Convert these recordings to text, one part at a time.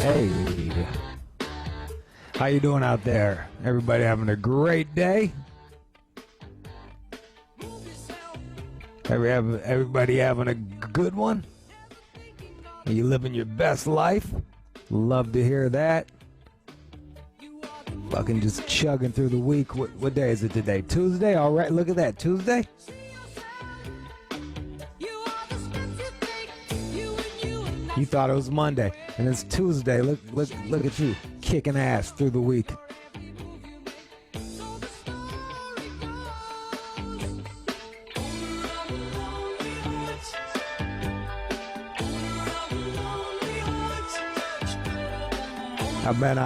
Hey, how you doing out there? Everybody having a great day? Everybody having a good one? Are you living your best life? Love to hear that. Fucking just chugging through the week. What day is it today? Tuesday? All right, look at that. Tuesday? You thought it was Monday, and it's Tuesday. Look at you, kicking ass through the week. I've been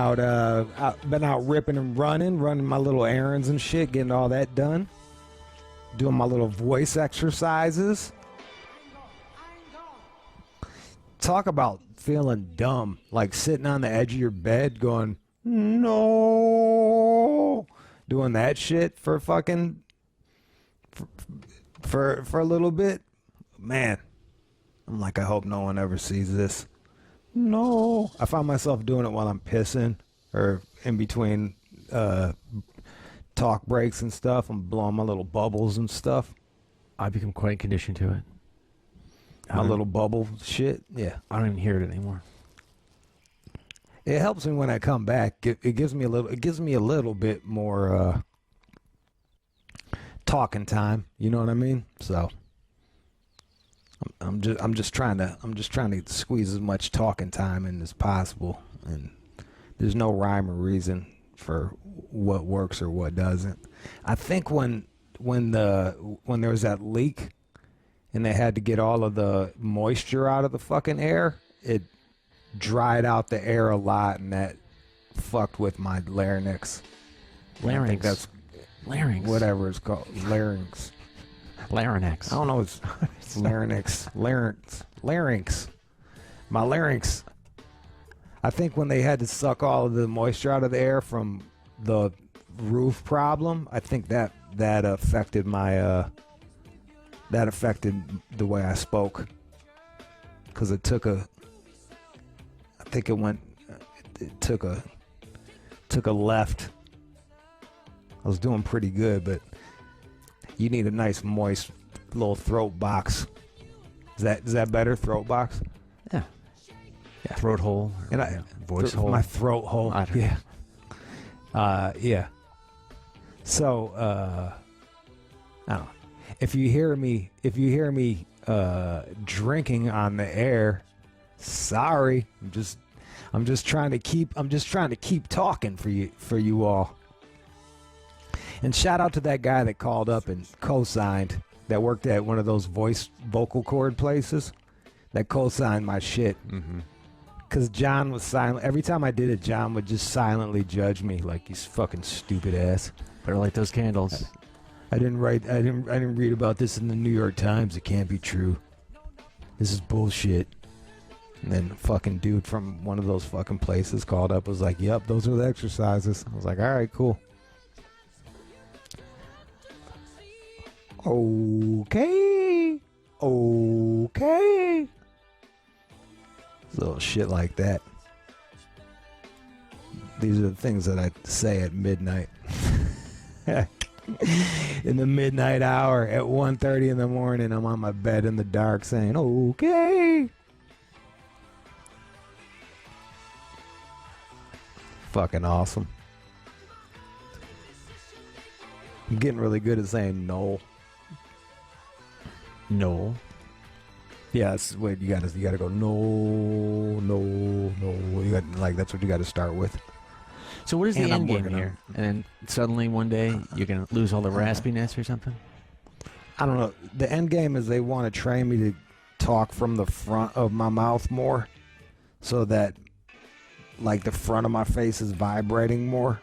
out ripping and running my little errands and shit, getting all that done. Doing my little voice exercises. Talk about feeling dumb, like sitting on the edge of your bed going, no, doing that shit for fucking, for a little bit. Man, I'm like, I hope no one ever sees this. No. I find myself doing it while I'm pissing or in between talk breaks and stuff. I'm blowing my little bubbles and stuff. I become quite conditioned to it. My little bubble shit. Yeah. I don't even hear it anymore. It helps me when I come back. It gives me a little bit more talking time. You know what I mean? So I'm just trying to squeeze as much talking time in as possible, and there's no rhyme or reason for what works or what doesn't. I think when there was that leak and they had to get all of the moisture out of the fucking air, it dried out the air a lot, and that fucked with my larynx. I think that's larynx. Whatever it's called. Larynx. Larynx. I don't know. It's larynx. My larynx. I think when they had to suck all of the moisture out of the air from the roof problem, I think that affected my that affected the way I spoke, because it took a left. I was doing pretty good, but you need a nice moist little throat box. Is that better? Throat box? Yeah. Throat hole. And voice hole. My throat hole. Yeah. Yeah. So I don't know. If you hear me drinking on the air, sorry. I'm just trying to keep talking for you all. And shout out to that guy that called up and co-signed, that worked at one of those vocal cord places, that co-signed my shit. Mm-hmm. Cause John was silent. Every time I did it, John would just silently judge me like, he's fucking stupid ass. Better light those candles. I didn't read about this in the New York Times. It can't be true. This is bullshit. And then fucking dude from one of those fucking places called up, was like, yep, those are the exercises. I was like, all right, cool. Okay. Little shit like that. These are the things that I say at midnight. In the midnight hour at 1:30 in the morning, I'm on my bed in the dark saying, okay. Fucking awesome. I'm getting really good at saying no. No. Yeah, that's what you gotta go. No. You got, like, that's what you got to start with. So what is the end game here? And then suddenly one day you're gonna lose all the raspiness or something? I don't know. The end game is they want to train me to talk from the front of my mouth more, so that like the front of my face is vibrating more,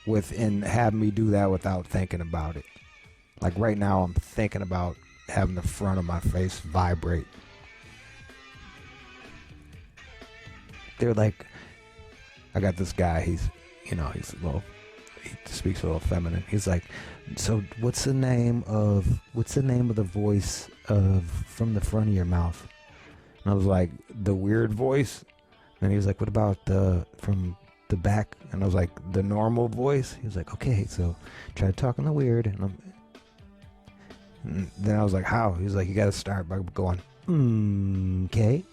and have me do that without thinking about it. Like right now, I'm thinking about having the front of my face vibrate. They're like, I got this guy, he speaks a little feminine. He's like, so what's the name of the voice from the front of your mouth? And I was like, the weird voice? And he was like, what about from the back? And I was like, the normal voice? He was like, okay, so try to talk in the weird. And then I was like, how? He was like, you got to start by going, okay.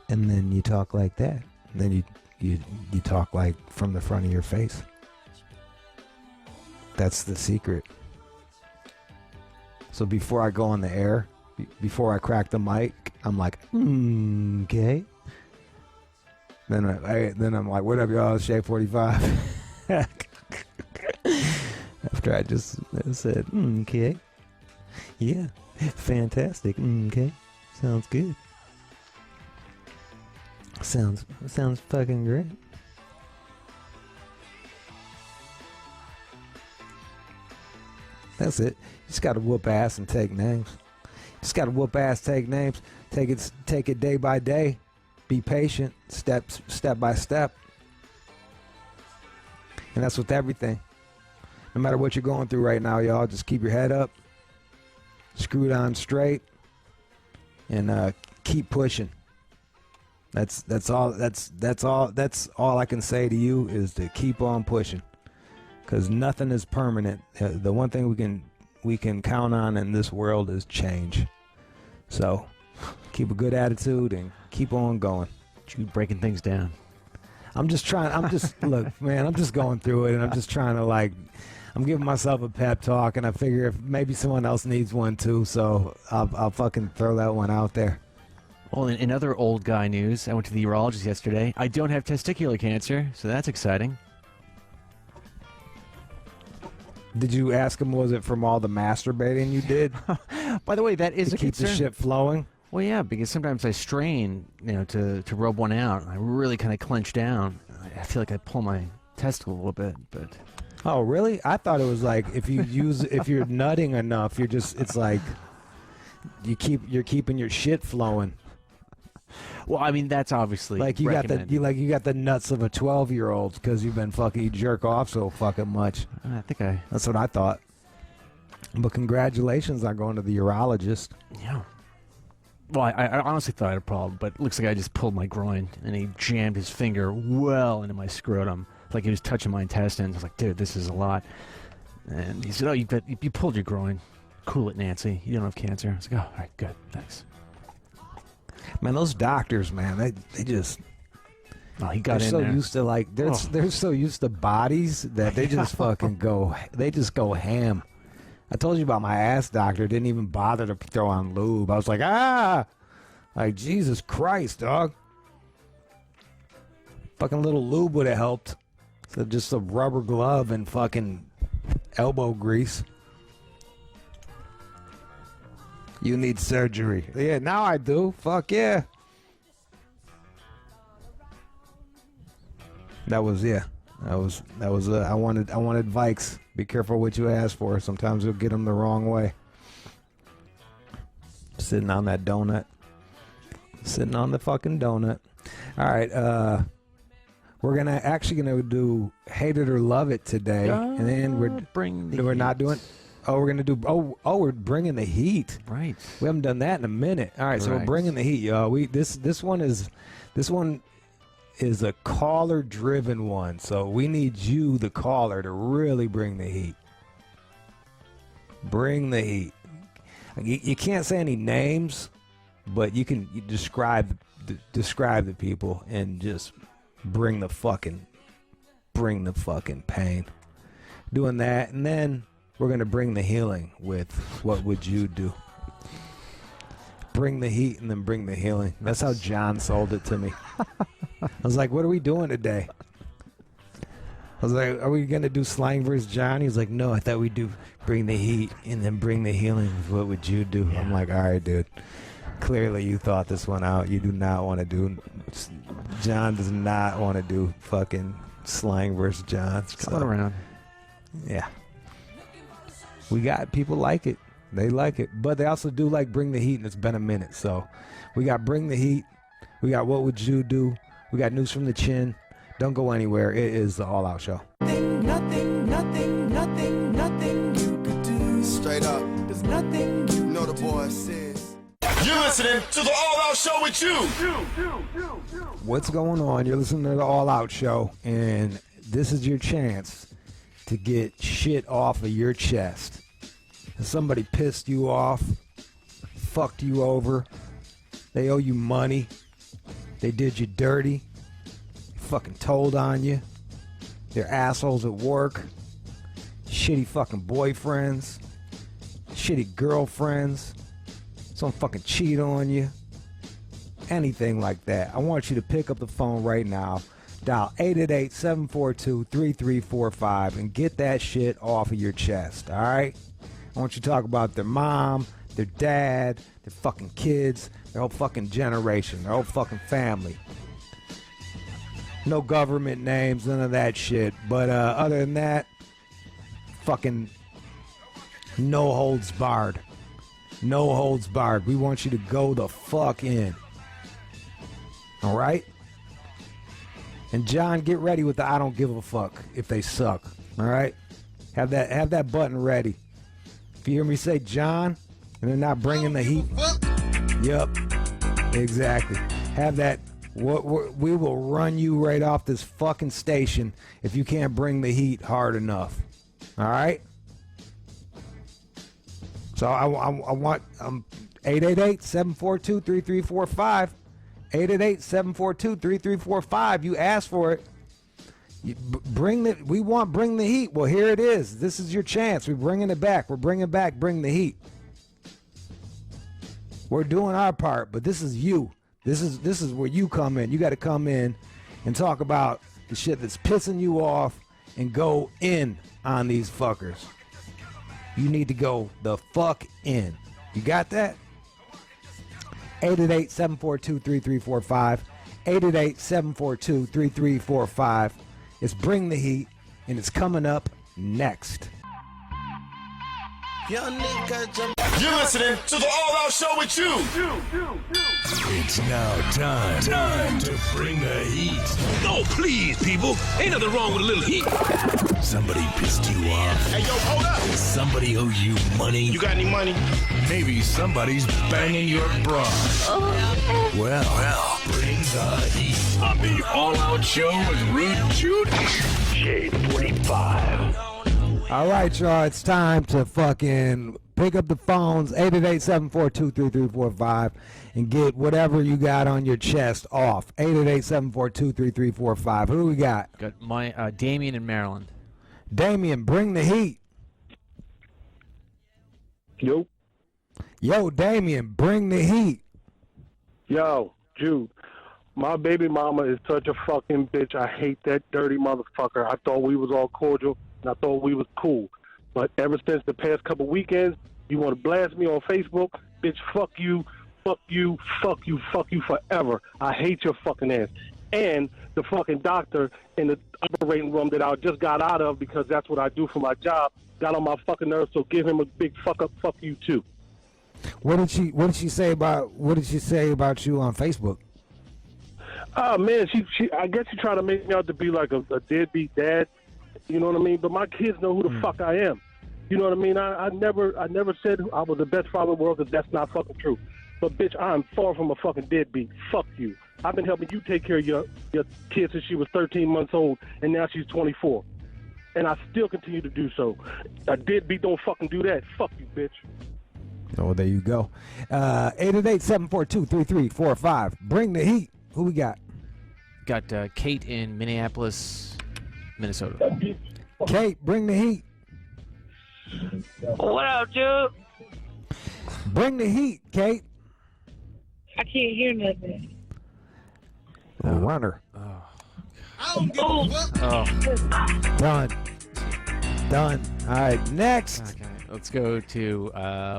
And then you talk like that. And then you talk like from the front of your face. That's the secret. So before I go on the air, before I crack the mic, I'm like, okay. Then I'm like, what up, y'all? It's Shay 45. After I just said, okay. Yeah, fantastic. Okay, sounds good. Sounds fucking great. That's it. You just gotta whoop ass and take names. Just gotta whoop ass, take names. Take it day by day. Be patient, step by step. And that's with everything. No matter what you're going through right now, y'all, just keep your head up, screw it on straight, and keep pushing. That's all I can say to you is to keep on pushing, because nothing is permanent. The one thing we can count on in this world is change. So keep a good attitude and keep on going. Jude breaking things down. Look, man, I'm just going through it, and I'm just trying to I'm giving myself a pep talk, and I figure if maybe someone else needs one too, so I'll fucking throw that one out there. Well, in other old guy news, I went to the urologist yesterday. I don't have testicular cancer, so that's exciting. Did you ask him, was it from all the masturbating you did? By the way, that is to a keep concern. The shit flowing? Well, yeah, because sometimes I strain, to rub one out. I really kind of clench down. I feel like I pull my testicle a little bit, but... Oh, really? I thought it was like if you're nutting enough, it's like you're keeping your shit flowing. Well, I mean, that's obviously like you got the nuts of a 12-year-old because you've been you jerk off so fucking much. That's what I thought. But congratulations on going to the urologist. Yeah. Well, I honestly thought I had a problem, but it looks like I just pulled my groin and he jammed his finger well into my scrotum, like he was touching my intestines. I was like, dude, this is a lot. And he said, oh, you pulled your groin. Cool it, Nancy. You don't have cancer. I was like, oh, all right, good, thanks. Man, those doctors, man, they just... Oh, he got they're in so there. used to they're so used to bodies that they just fucking go ham. I told you about my ass doctor. Didn't even bother to throw on lube. I was like, like Jesus Christ, dog. Fucking little lube would have helped. So just a rubber glove and fucking elbow grease. You need surgery. Yeah, now I do. Fuck yeah. I wanted Vikes. Be careful what you ask for. Sometimes you'll get them the wrong way. Sitting on that donut. Sitting on the fucking donut. All right, we're gonna do Hate It or Love It today, and then we're bringing the heat. Right. We haven't done that in a minute. All right, so we're bringing the heat, y'all. This one is a caller-driven one, so we need you, the caller, to really bring the heat. Bring the heat. You can't say any names, but you describe the people and just bring the fucking pain. Doing that, and then we're gonna bring the healing with What Would Jude Do? Bring the heat and then bring the healing. That's how John sold it to me. I was like, what are we doing today? I was like, are we going to do slang versus John? He was like, no, I thought we'd do bring the heat and then bring the healing with What Would You Do? Yeah. I'm like, all right, dude. Clearly you thought this one out. You do not want to do... John does not want to do fucking slang versus John. It's coming around. Yeah. We got... People like it. They like it. But they also do like Bring the Heat, and it's been a minute. So we got Bring the Heat. We got What Would You Do? We got News from the Chin. Don't go anywhere. It is the All Out Show. Nothing you could do. Straight up. There's nothing you know the boy says. You're listening to the All Out Show with Jude. What's going on? You're listening to the All Out Show, and this is your chance to get shit off of your chest. Somebody pissed you off, fucked you over, they owe you money, they did you dirty, fucking told on you, they're assholes at work, shitty fucking boyfriends, shitty girlfriends, some fucking cheat on you, anything like that. I want you to pick up the phone right now, dial 888-742-3345 and get that shit off of your chest, all right? I want you to talk about their mom, their dad, their fucking kids, their whole fucking generation, their whole fucking family. No government names, none of that shit. But other than that, fucking no holds barred. No holds barred. We want you to go the fuck in. All right? And John, get ready with the I don't give a fuck if they suck. All right? Have that button ready. If you hear me say John and they're not bringing the heat. Yep. Exactly. Have that. We will run you right off this fucking station if you can't bring the heat hard enough. All right? So I want 888-742-3345. 888-742-3345. You asked for it. Bring the heat. Well, here it is. This is your chance. We're bringing it back. Bring the heat. We're doing our part, but this is you. This is where you come in. You got to come in and talk about the shit that's pissing you off and go in on these fuckers. You need to go the fuck in. You got that? 888-742-3345. 888-742-3345. It's Bring the Heat, and it's coming up next. You're listening to the All Out Show with Jude. It's now time to bring the heat. Oh, please, people. Ain't nothing wrong with a little heat. Somebody pissed you off. Hey, yo, hold up. Somebody owe you money. You got any money? Maybe somebody's banging your bra. Well, bring the heat. On the All Out Show with Rude Jude. Shade 45. All right, y'all. It's time to fucking pick up the phones, 888-742-3345, and get whatever you got on your chest off. 888-742-3345. Who we got? Got my Damien in Maryland. Damien, bring the heat. Yo. Yo, Damien, bring the heat. Yo, Jude. My baby mama is such a fucking bitch. I hate that dirty motherfucker. I thought we was all cordial, and I thought we was cool. But ever since the past couple weekends, you want to blast me on Facebook? Bitch, fuck you, fuck you, fuck you, fuck you forever. I hate your fucking ass. And the fucking doctor in the operating room that I just got out of, because that's what I do for my job, got on my fucking nerves, so give him a big fuck up, fuck you too. What did she say about you on Facebook? Oh man, she I guess she tried to make me out to be like a deadbeat dad. You know what I mean? But my kids know who the fuck I am. You know what I mean? I never said I was the best father in the world, because that's not fucking true. But bitch, I'm far from a fucking deadbeat. Fuck you. I've been helping you take care of your kid since she was 13 months old, and now she's 24. And I still continue to do so. A deadbeat don't fucking do that. Fuck you, bitch. Oh, there you go. 888-742-3345. Bring the heat. Who we got? Got Kate in Minneapolis, Minnesota. Kate, bring the heat. What up, Jude? Bring the heat, Kate. I can't hear nothing. Runner. Done. All right, next. Okay, let's go to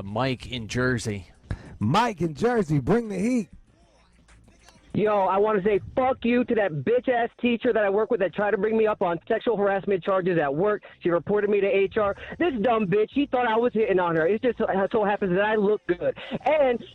Mike in Jersey. Mike in Jersey, bring the heat. Yo, I want to say fuck you to that bitch-ass teacher that I work with that tried to bring me up on sexual harassment charges at work. She reported me to HR. This dumb bitch, she thought I was hitting on her. It just so happens that I look good. And then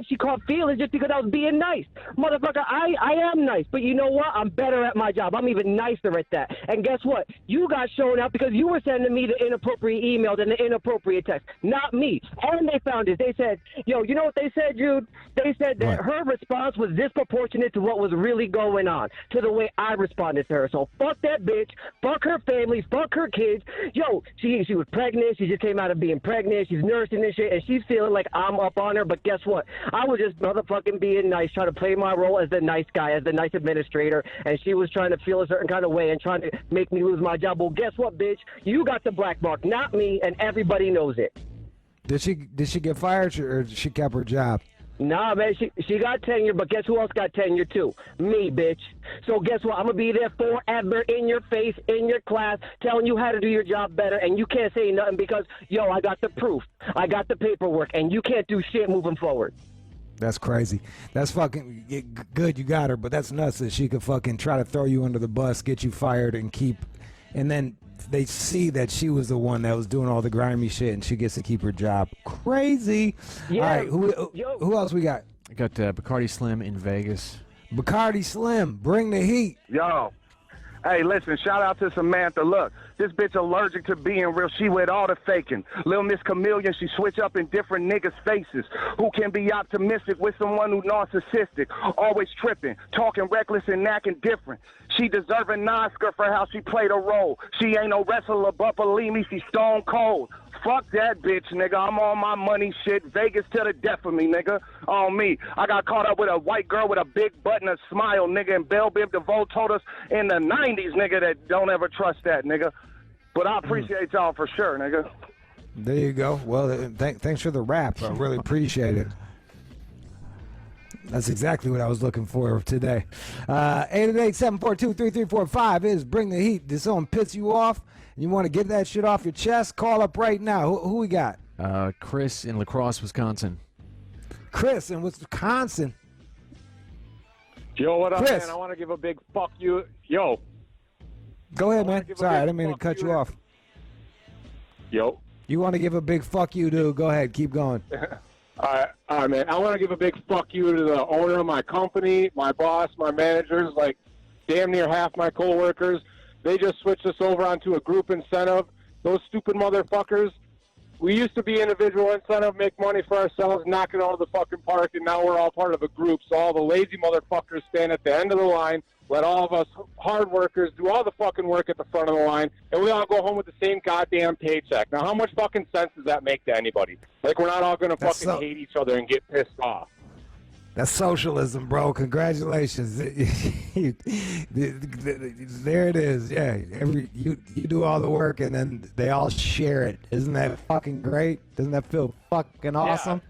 she caught feelings just because I was being nice. Motherfucker, I am nice, but you know what? I'm better at my job. I'm even nicer at that. And guess what? You got shown out because you were sending me the inappropriate emails and the inappropriate texts, not me. And they found it. They said, yo, you know what they said, Jude? They said that her response was disproportionate to what was really going on, to the way I responded to her. So fuck that bitch, fuck her family, fuck her kids. Yo, she was pregnant. She just came out of being pregnant. She's nursing and shit, and she's feeling like I'm up on her. But guess what? I was just motherfucking being nice, trying to play my role as the nice guy, as the nice administrator, and she was trying to feel a certain kind of way and trying to make me lose my job. Well, guess what, bitch? You got the black mark, not me, and everybody knows it. Did she get fired or she kept her job? Nah, man, she got tenure, but guess who else got tenure too? Me, bitch. So guess what? I'm going to be there forever in your face, in your class, telling you how to do your job better, and you can't say nothing because, yo, I got the proof. I got the paperwork, and you can't do shit moving forward. That's crazy. That's fucking good you got her, but that's nuts that she could fucking try to throw you under the bus, get you fired, and then they see that she was the one that was doing all the grimy shit and she gets to keep her job. Crazy. Yeah. All right, who else we got? I got Bacardi Slim in Vegas. Bacardi Slim, bring the heat. Yo. Hey, listen, shout out to Samantha. Look, this bitch allergic to being real. She with all the faking. Lil Miss Chameleon, she switch up in different niggas' faces. Who can be optimistic with someone who narcissistic? Always tripping, talking reckless and acting different. She deserve an Oscar for how she played a role. She ain't no wrestler, but believe me, she's stone cold. Fuck that bitch, nigga. I'm on my money shit. Vegas to the death of me, nigga. On me. I got caught up with a white girl with a big butt and a smile, nigga. And Belle Biv DeVoe told us in the 90s, nigga, that don't ever trust that, nigga. But I appreciate y'all for sure, nigga. There you go. Well, thanks for the rap. I really appreciate it. That's exactly what I was looking for today. 888-742-3345 is Bring the Heat. Did someone piss you off and you want to get that shit off your chest? Call up right now. Who we got? Chris in La Crosse, Wisconsin. Chris in Wisconsin. Yo, what up, Chris. man? I want to give a big fuck you. Yo. Go ahead, man. Sorry, I didn't mean to cut you off. Yo. You want to give a big fuck you, dude? Go ahead. Keep going. All right, man. I want to give a big fuck you to the owner of my company, my boss, my managers, like damn near half my coworkers. They just switched us over onto a group incentive. Those stupid motherfuckers. We used to be individual incentive, make money for ourselves, knock it out of the fucking park, and now we're all part of a group. So all the lazy motherfuckers stand at the end of the line, let all of us hard workers do all the fucking work at the front of the line, and we all go home with the same goddamn paycheck. Now, how much fucking sense does that make to anybody? Like, we're not all going to fucking hate each other and get pissed off. That's socialism, bro. Congratulations. There it is. Yeah, you do all the work and then they all share it. Isn't that fucking great? Doesn't that feel fucking awesome? Yeah.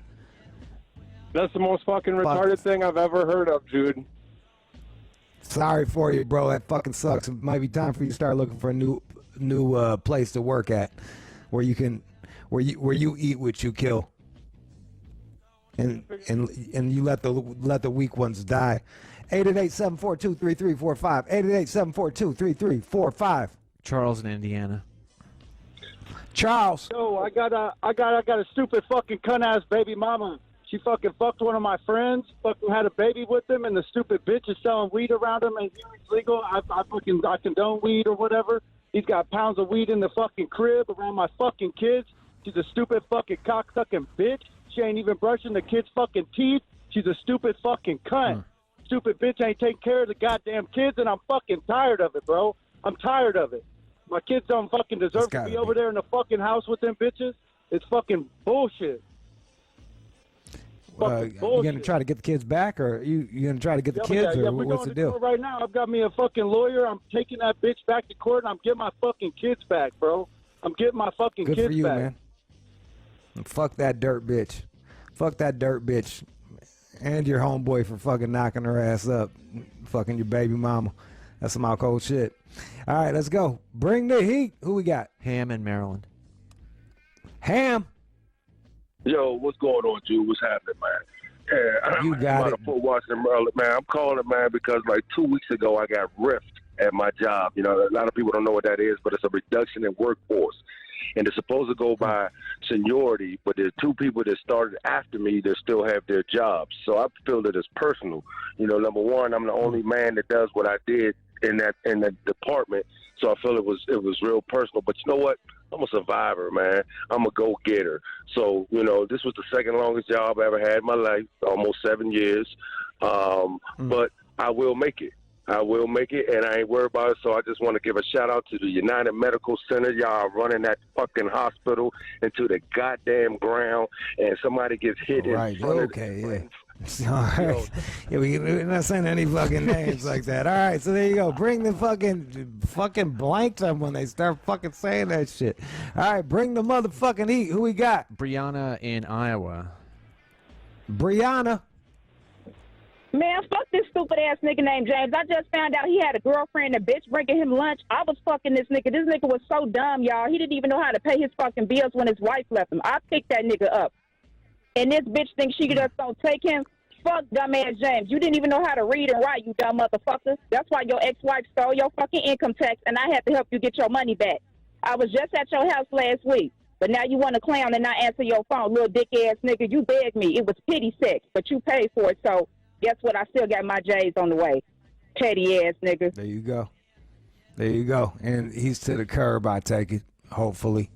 That's the most fucking retarded thing I've ever heard of, Jude. Sorry for you, bro. That fucking sucks. It might be time for you to start looking for a new place to work at, where you eat what you kill. And you let the weak ones die. 888-742-3345. 888-742-3345. Charles in Indiana. Charles. Yo, I got a stupid fucking cunt ass baby mama. She fucking fucked one of my friends. Fucking had a baby with him, and the stupid bitch is selling weed around him, and it's legal. I condone weed or whatever. He's got pounds of weed in the fucking crib around my fucking kids. She's a stupid fucking cocksucking bitch. She ain't even brushing the kids' fucking teeth. She's a stupid fucking cunt. Stupid bitch ain't taking care of the goddamn kids, and I'm fucking tired of it, bro. I'm tired of it. My kids don't fucking deserve to be over there in the fucking house with them bitches. It's fucking bullshit. You gonna try to get the kids back, or you gonna try to get the kids, or what's the deal? Right now, I've got me a fucking lawyer. I'm taking that bitch back to court, and I'm getting my fucking kids back, bro. I'm getting my fucking Good kids for you, back. man. And fuck that dirt bitch. Fuck that dirt bitch. And your homeboy for fucking knocking her ass up. Fucking your baby mama. That's some out cold shit. All right, let's go. Bring the heat. Who we got? Ham in Maryland. Ham. Yo, what's going on, Jude? What's happening, man? Yeah, You got it. Out of Fort Washington, Maryland, man. I'm calling, man, because like 2 weeks ago I got riffed at my job. You know, a lot of people don't know what that is, but it's a reduction in workforce. And it's supposed to go by seniority, but there's two people that started after me that still have their jobs. So I feel that it's personal. You know, number one, I'm the only man that does what I did in the department. So I feel it was real personal. But you know what? I'm a survivor, man. I'm a go-getter. So, you know, this was the second longest job I ever had in my life, almost 7 years. But I will make it. I will make it, and I ain't worried about it. So I just want to give a shout-out to the United Medical Center. Y'all running that fucking hospital into the goddamn ground, and somebody gets hit in front of yeah. All right. Yeah, we're not saying any fucking names like that. All right, so there you go. Bring the fucking blanks up when they start fucking saying that shit. All right, bring the motherfucking heat. Who we got? Brianna in Iowa. Brianna. Man, fuck this stupid ass nigga named James. I just found out he had a girlfriend, a bitch bringing him lunch. I was fucking this nigga. This nigga was so dumb, y'all. He didn't even know how to pay his fucking bills when his wife left him. I picked that nigga up. And this bitch thinks she just don't take him. Fuck dumbass James. You didn't even know how to read and write, you dumb motherfucker. That's why your ex-wife stole your fucking income tax, and I had to help you get your money back. I was just at your house last week, but now you want to clown and not answer your phone, little dick-ass nigga. You begged me. It was pity sex, but you paid for it, so guess what? I still got my J's on the way. Petty-ass nigga. There you go. There you go. And he's to the curb, I take it, hopefully.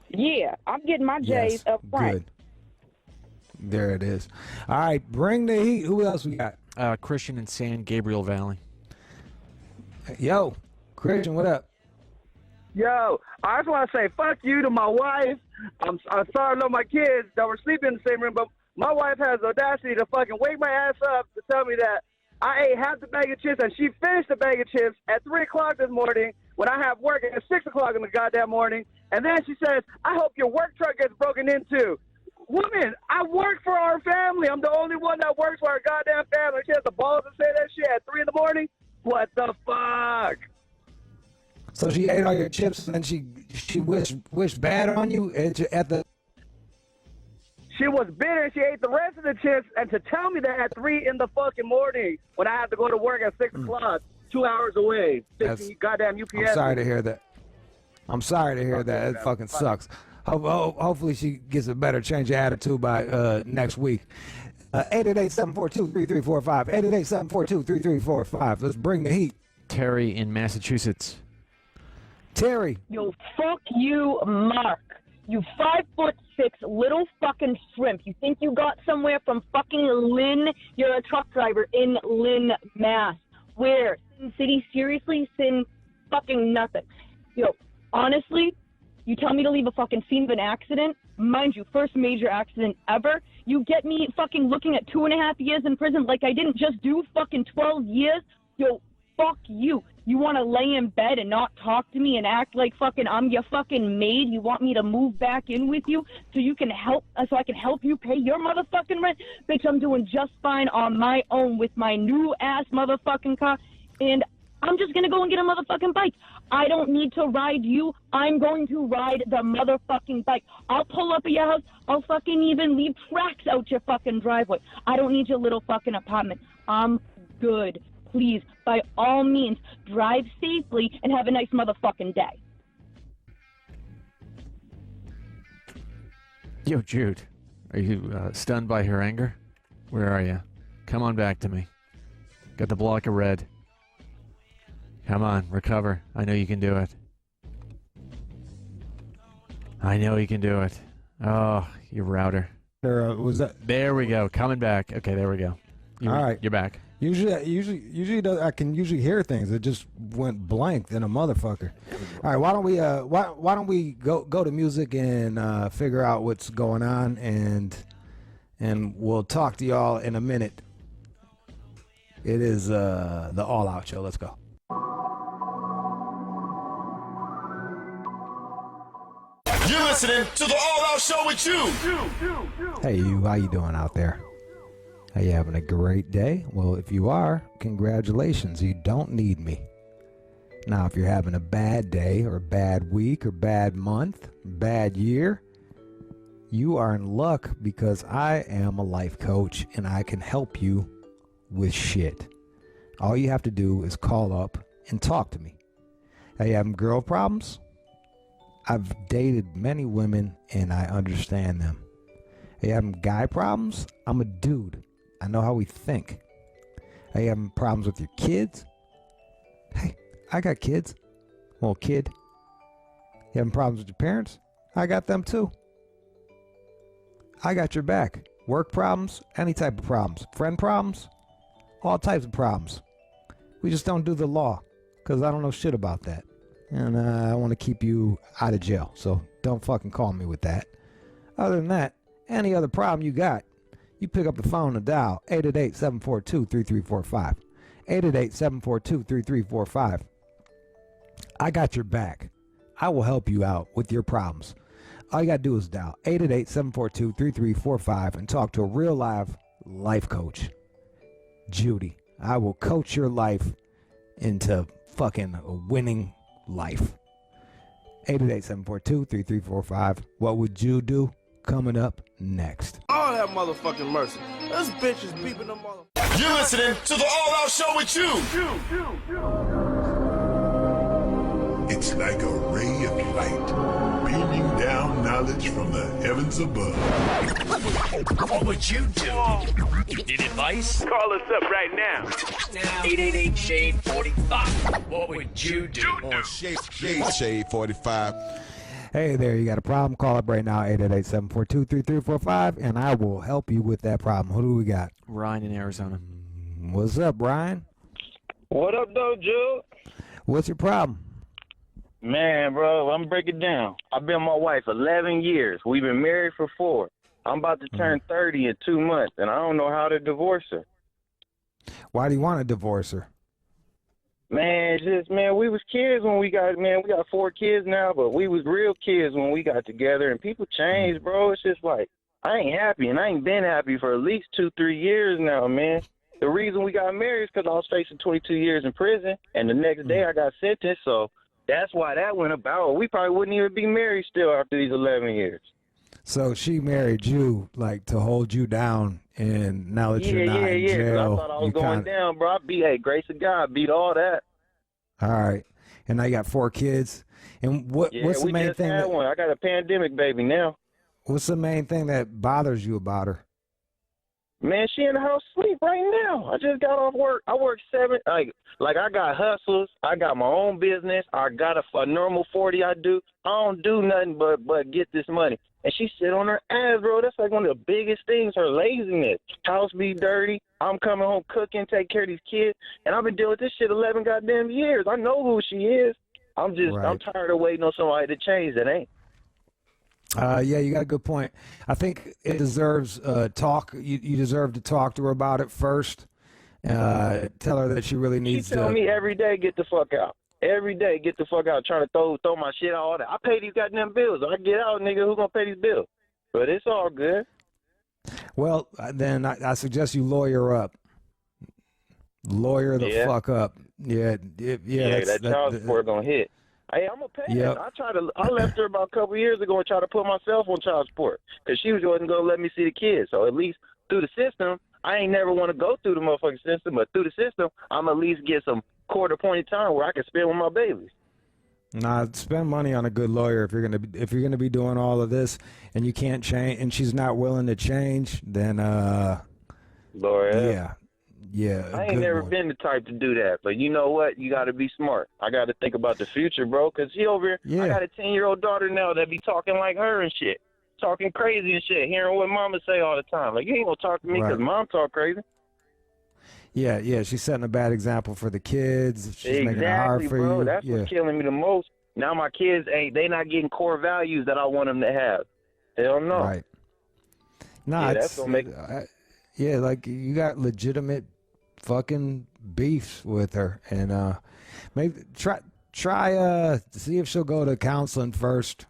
Yeah, I'm getting my J's up front. Good. There it is. All right, bring the heat. Who else we got? Christian in San Gabriel Valley. Yo, Christian, what up? Yo, I just want to say fuck you to my wife. I'm sorry to my kids that were sleeping in the same room, but my wife has the audacity to fucking wake my ass up to tell me that I ate half the bag of chips and she finished the bag of chips at 3 o'clock this morning when I have work at 6 o'clock in the goddamn morning. And then she says, I hope your work truck gets broken into. Woman, I work for our family. I'm the only one that works for our goddamn family. She has the balls to say that shit at 3 in the morning? What the fuck? So she ate all your chips and then she wished bad on you at the... She was bitter. She ate the rest of the chips, and to tell me that at 3 in the fucking morning when I have to go to work at 6 o'clock, 2 hours away, 50 goddamn UPS. I'm sorry to hear that. I'm sorry to hear that. It fucking sucks. Hopefully she gets a better change of attitude by next week. 888-742-3345. 888-742-3345. Let's bring the heat. Terry in Massachusetts. Terry. Yo, fuck you, Mark. You 5'6" little fucking shrimp. You think you got somewhere from fucking Lynn? You're a truck driver in Lynn, Mass. Where? Sin City? Seriously? Sin fucking nothing. Yo, honestly, you tell me to leave a fucking scene of an accident. Mind you, first major accident ever. You get me fucking looking at 2.5 years in prison like I didn't just do fucking 12 years. Yo, fuck you. You want to lay in bed and not talk to me and act like fucking I'm your fucking maid? You want me to move back in with you so you can help, so I can help you pay your motherfucking rent? Bitch, I'm doing just fine on my own with my new ass motherfucking car, and I'm just gonna go and get a motherfucking bike. I don't need to ride you. I'm going to ride the motherfucking bike. I'll pull up at your house. I'll fucking even leave tracks out your fucking driveway. I don't need your little fucking apartment. I'm good. Please, by all means, drive safely and have a nice motherfucking day. Yo, Jude, are you stunned by her anger? Where are you? Come on back to me. Got the block of red. Come on, recover. I know you can do it. I know you can do it. Oh, you router. Was that? There we go. Coming back. Okay, there we go. All right, you're back. Usually, I can usually hear things. It just went blank in a motherfucker. All right, why don't we go to music and figure out what's going on, and we'll talk to y'all in a minute. It is the All Out Show. Let's go. You're listening to the All Out Show with you. Hey, you. How you doing out there? Are you having a great day? Well, if you are, congratulations. You don't need me. Now, if you're having a bad day or a bad week or bad month, bad year, You are in luck because I am a life coach and I can help you with shit. All you have to do is call up and talk to me. Are you having girl problems? I've dated many women and I understand them. Are you having guy problems? I'm a dude. I know how we think. Are you having problems with your kids? Hey, I got kids. Well, kid. You having problems with your parents? I got them too. I got your back. Work problems, any type of problems. Friend problems, all types of problems. We just don't do the law because I don't know shit about that. And I want to keep you out of jail. So don't fucking call me with that. Other than that, any other problem you got, you pick up the phone and dial 888-742-3345. 888-742-3345. I got your back. I will help you out with your problems. All you got to do is dial 888-742-3345 and talk to a real life coach. Judy. I will coach your life into fucking a winning life. 888-742-3345. What would Jude do? Coming up next. All that motherfucking mercy. This bitch is peeping the mother. You're listening to the All Out Show with you. It's like a ray of light beaming down knowledge from the heavens above. What would you do? Need advice? Call us up right now. 888-SHADE-45. What would you do? Shade 45. Hey there, you got a problem? Call up right now, 888-742-3345, and I will help you with that problem. Who do we got? Ryan in Arizona. What's up, Ryan? What up, though, Jude? What's your problem? Man, bro, I'm breaking down. I've been with my wife 11 years. We've been married for 4. I'm about to turn 30 in 2 months, and I don't know how to divorce her. Why do you want to divorce her? Man, we was kids when we got 4 kids now, but we was real kids when we got together, and people change, bro. It's just like, I ain't happy, and I ain't been happy for at least 2-3 years now, man. The reason we got married is because I was facing 22 years in prison, and the next day I got sentenced, so that's why that went about. We probably wouldn't even be married still after these 11 years. So she married you, like, to hold you down, and now that you're not in jail. I thought I was going down, bro. Grace of God, beat all that. All right. And now you got 4 kids. And what's the main thing? Had one. I got a pandemic baby now. What's the main thing that bothers you about her? Man, she in the house asleep right now. I just got off work. I work 7. Like I got hustles. I got my own business. I got a normal 40 I do. I don't do nothing but get this money. And she sit on her ass, bro. That's like one of the biggest things, her laziness. House be dirty. I'm coming home cooking, take care of these kids. And I've been dealing with this shit 11 goddamn years. I know who she is. I'm tired of waiting on somebody to change that ain't. Yeah, you got a good point. I think it deserves talk. You deserve to talk to her about it first. Tell her that she really needs to. She tell me every day, get the fuck out. Every day, get the fuck out, trying to throw my shit out, all that. I pay these goddamn bills. I get out, nigga, who gonna pay these bills? But it's all good. Well, then I suggest you lawyer up. Lawyer the fuck up. Yeah, that child support gonna hit. Hey, I'm gonna pay it. I left her about a couple years ago and tried to put myself on child support because she wasn't gonna let me see the kids. So at least through the system, I ain't never want to go through the motherfucking system, but through the system, I'm at least get some quarter-pointed time where I can spend with my babies. Nah, spend money on a good lawyer if you're gonna be doing all of this and you can't change and she's not willing to change. Then lawyer. Yeah. I ain't never been the type to do that, but you know what? You got to be smart. I got to think about the future, bro, because she over here, I got a 10-year-old daughter now that be talking like her and shit, talking crazy and shit, hearing what mama say all the time. Like, you ain't going to talk to me because mom talk crazy. Yeah, she's setting a bad example for the kids. She's making it hard for bro. you. That's what's killing me the most. Now my kids, they not getting core values that I want them to have. Hell no. Right. Nah, that's going to make... like, you got legitimate fucking beefs with her, and maybe try to see if she'll go to counseling first,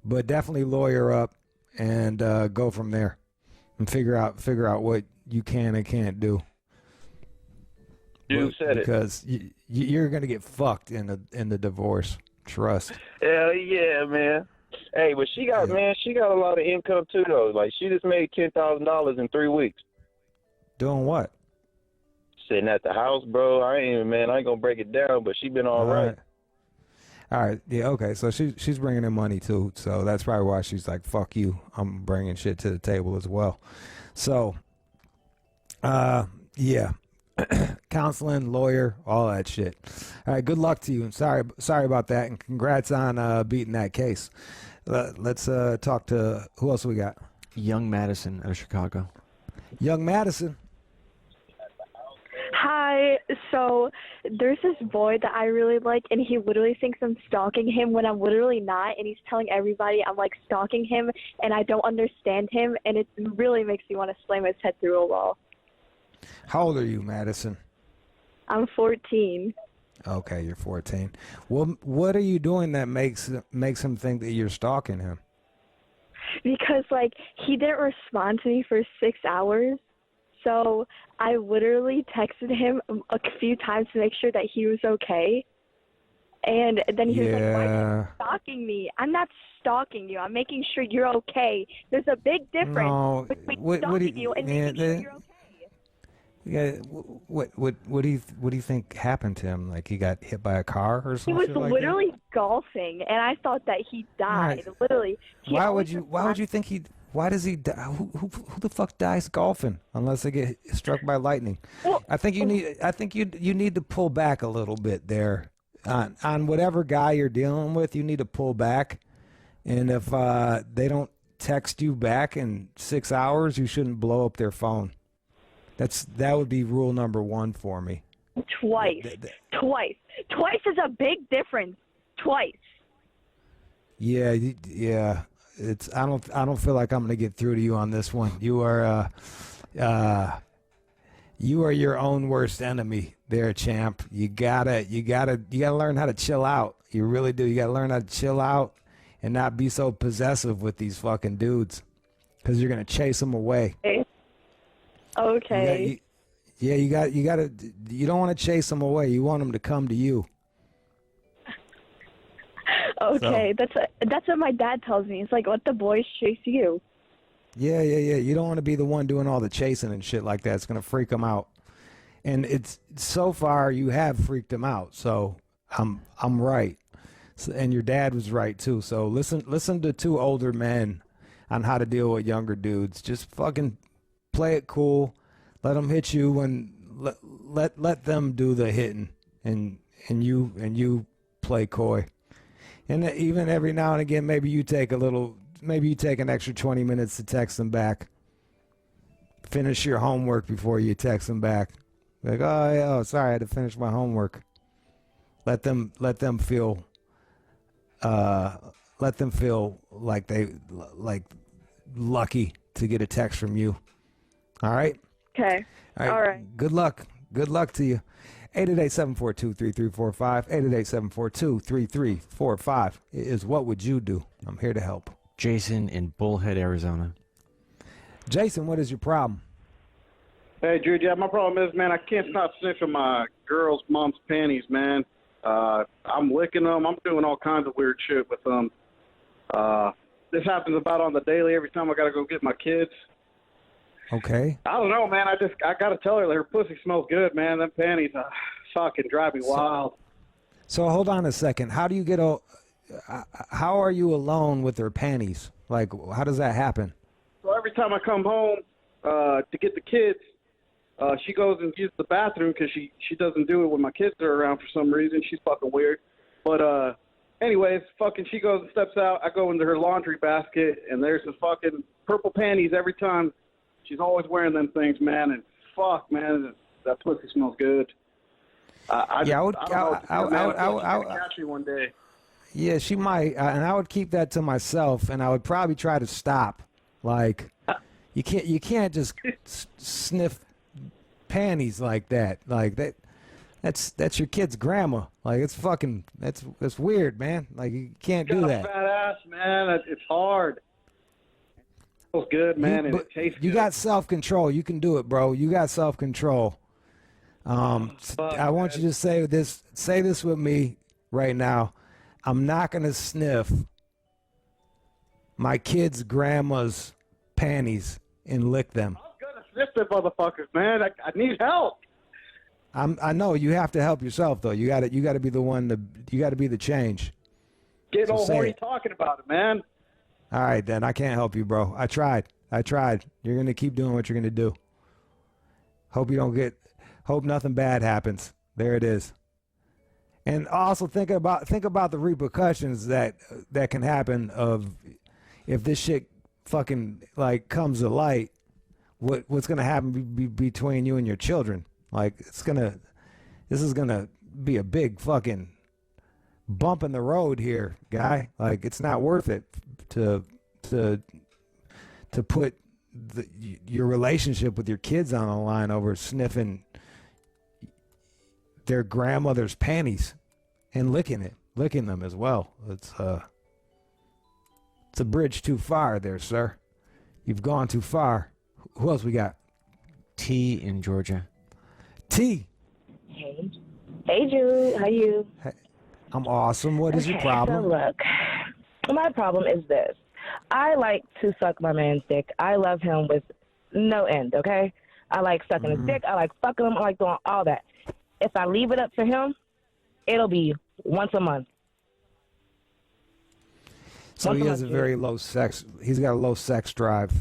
but definitely lawyer up and go from there and figure out what you can and can't do. You said because you're gonna get fucked in the divorce. Trust. Hell yeah, man. Hey, but she got she got a lot of income too though. Like she just made $10,000 in 3 weeks. Doing what? Sitting at the house, bro. I ain't gonna break it down, but she been all right. All right. Yeah. Okay. So she's bringing in money too. So that's probably why she's like, "Fuck you. I'm bringing shit to the table as well." So, yeah, counseling, lawyer, all that shit. All right. Good luck to you. And sorry about that. And congrats on beating that case. Let's talk to who else we got. Young Madison out of Chicago. Young Madison. Hi. So there's this boy that I really like, and he literally thinks I'm stalking him when I'm literally not, and he's telling everybody I'm like stalking him, and I don't understand him, and it really makes me want to slam his head through a wall. How old are you, Madison? I'm 14. Okay, you're 14. Well, what are you doing that makes him think that you're stalking him? Because like he didn't respond to me for 6 hours. So I literally texted him a few times to make sure that he was okay. And then he was like, why are you stalking me? I'm not stalking you. I'm making sure you're okay. There's a big difference between stalking you and making sure you're okay. Yeah, what do you think happened to him? Like he got hit by a car or something? He was like literally golfing, and I thought that he died. Right. Literally. Why would you think he? Why does he die? Who the fuck dies golfing unless they get struck by lightning? Well, I think you need to pull back a little bit there on whatever guy you're dealing with. You need to pull back, and if they don't text you back in 6 hours, you shouldn't blow up their phone. That would be rule number 1 for me. Twice is a big difference. Twice. Yeah. I don't feel like I'm gonna get through to you on this one. You are your own worst enemy there, champ. You gotta learn how to chill out. You really do. You gotta learn how to chill out and not be so possessive with these fucking dudes, because you're gonna chase them away. Okay. You don't want to chase them away. You want them to come to you. Okay, that's what my dad tells me. It's like, let the boys chase you. Yeah. You don't want to be the one doing all the chasing and shit like that. It's gonna freak them out. And it's so far you have freaked them out. So I'm right. So, and your dad was right too. So listen to 2 older men on how to deal with younger dudes. Just fucking play it cool. Let them hit you when let them do the hitting, and you play coy. And even every now and again, maybe you take an extra 20 minutes to text them back. Finish your homework before you text them back. Like, sorry, I had to finish my homework. Let them feel like lucky to get a text from you. All right? Okay. All right. Good luck. Good luck to you. 888-742-3345. 888-742-3345 is What Would You Do? I'm here to help. Jason in Bullhead, Arizona. Jason, what is your problem? Hey, Jude, my problem is, man, I can't stop sniffing my girl's mom's panties, man. I'm licking them. I'm doing all kinds of weird shit with them. This happens about on the daily every time I got to go get my kids. Okay. I don't know, man. I got to tell her that her pussy smells good, man. Them panties fucking drive me wild. So hold on a second. How do you how are you alone with her panties? Like, how does that happen? So every time I come home to get the kids, she goes and uses the bathroom because she doesn't do it when my kids are around for some reason. She's fucking weird. But anyways, she goes and steps out. I go into her laundry basket, and there's the fucking purple panties every time. She's always wearing them things, man. And fuck, man, that pussy smells good. I would catch you one day. Yeah, she might, and I would keep that to myself, and I would probably try to stop. Like, you can't just sniff panties like that. Like that's your kid's grandma. Like, it's fucking that's weird, man. Like, you can't do that. Fat ass, man. It's hard. Feels good, man, and it tastes good. You got self-control. You can do it, bro. You got self-control. I want you to say this with me right now. I'm not going to sniff my kid's grandma's panties and lick them. I'm gonna sniff them motherfuckers, man. I need help. I know you have to help yourself though. You got to be the one you got to be the change. Getting all say horny it. talking about it, man. All right, then I can't help you, bro. I tried. You're gonna keep doing what you're gonna do. Hope nothing bad happens. There it is. And also think about the repercussions that can happen of if this shit fucking like comes to light. What's gonna happen between you and your children? Like this is gonna be a big fucking bump in the road here, guy. Like it's not worth it to put your relationship with your kids on the line over sniffing their grandmother's panties and licking them as well. It's a bridge too far there, sir. You've gone too far. Who else we got? T in Georgia. T. Hey. Hey, Jude. How you? Hey, I'm awesome. What is your problem? So look, my problem is this. I like to suck my man's dick. I love him with no end, okay? I like sucking his dick. I like fucking him. I like doing all that. If I leave it up to him, it'll be once a month. So he has a very low sex. He's got a low sex drive.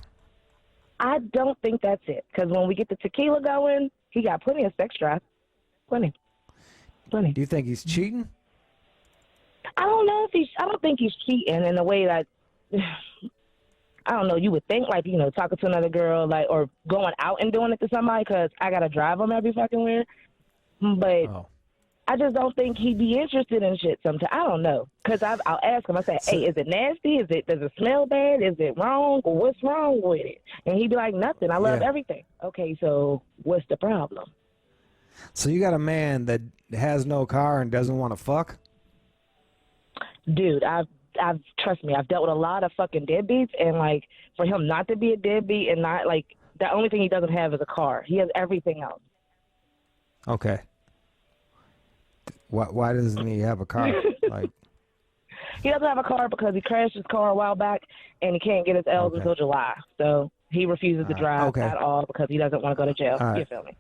I don't think that's it. Because when we get the tequila going, he got plenty of sex drive. Plenty. Do you think he's cheating? I don't think he's cheating in the way that, I don't know, you would think, like, talking to another girl, like, or going out and doing it to somebody, because I got to drive him every fucking where. But I just don't think he'd be interested in shit sometimes. I don't know. Because I'll ask him, I say, hey, is it nasty? Does it smell bad? Is it wrong? Or what's wrong with it? And he'd be like, nothing. I love everything. Okay, so what's the problem? So you got a man that has no car and doesn't want to fuck? Dude, trust me, I've dealt with a lot of fucking deadbeats, and like for him not to be a deadbeat and not like the only thing he doesn't have is a car. He has everything else. Okay. Why doesn't he have a car? Like he doesn't have a car because he crashed his car a while back and he can't get his L's until July. So he refuses to drive at all because he doesn't want to go to jail. You feel me?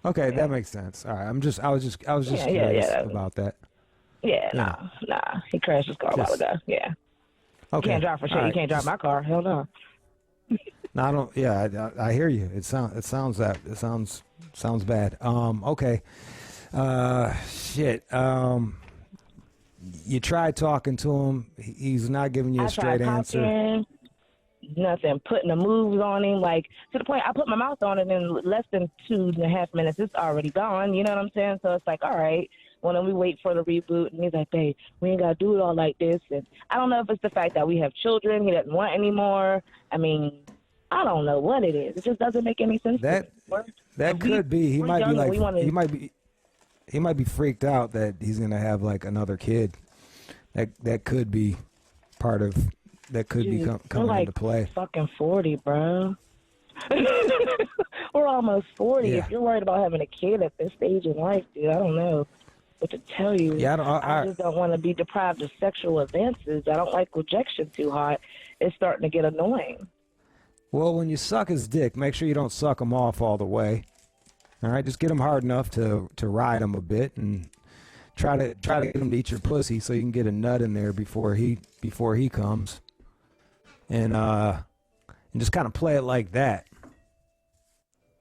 Okay, that makes sense. All right, I was just curious about that. Yeah, nah. He crashed his car a while ago. Yeah. Okay. You can't drive for shit. All right. You can't drive my car. Hell no. No, I don't. Yeah, I hear you. It sounds bad. Okay. Shit. You tried talking to him. He's not giving you a straight answer. Nothing. Putting the moves on him, like to the point I put my mouth on it in less than 2.5 minutes. It's already gone. You know what I'm saying? So it's like, all right. Well, then we wait for the reboot, and he's like, "Hey, we ain't gotta do it all like this." And I don't know if it's the fact that we have children. He doesn't want anymore. I mean, I don't know what it is. It just doesn't make any sense. That could be. He might be like he might be freaked out that he's gonna have like another kid. That could be part of that could be coming like into play. Fucking 40, bro. We're almost 40. Yeah. If you're worried about having a kid at this stage in life, dude, I don't know what to tell you. Yeah, I just don't want to be deprived of sexual advances. I don't like rejection too hard. It's starting to get annoying. Well, when you suck his dick, make sure you don't suck him off all the way. All right, just get him hard enough to ride him a bit, and try to get him to eat your pussy so you can get a nut in there before he comes, and just kind of play it like that.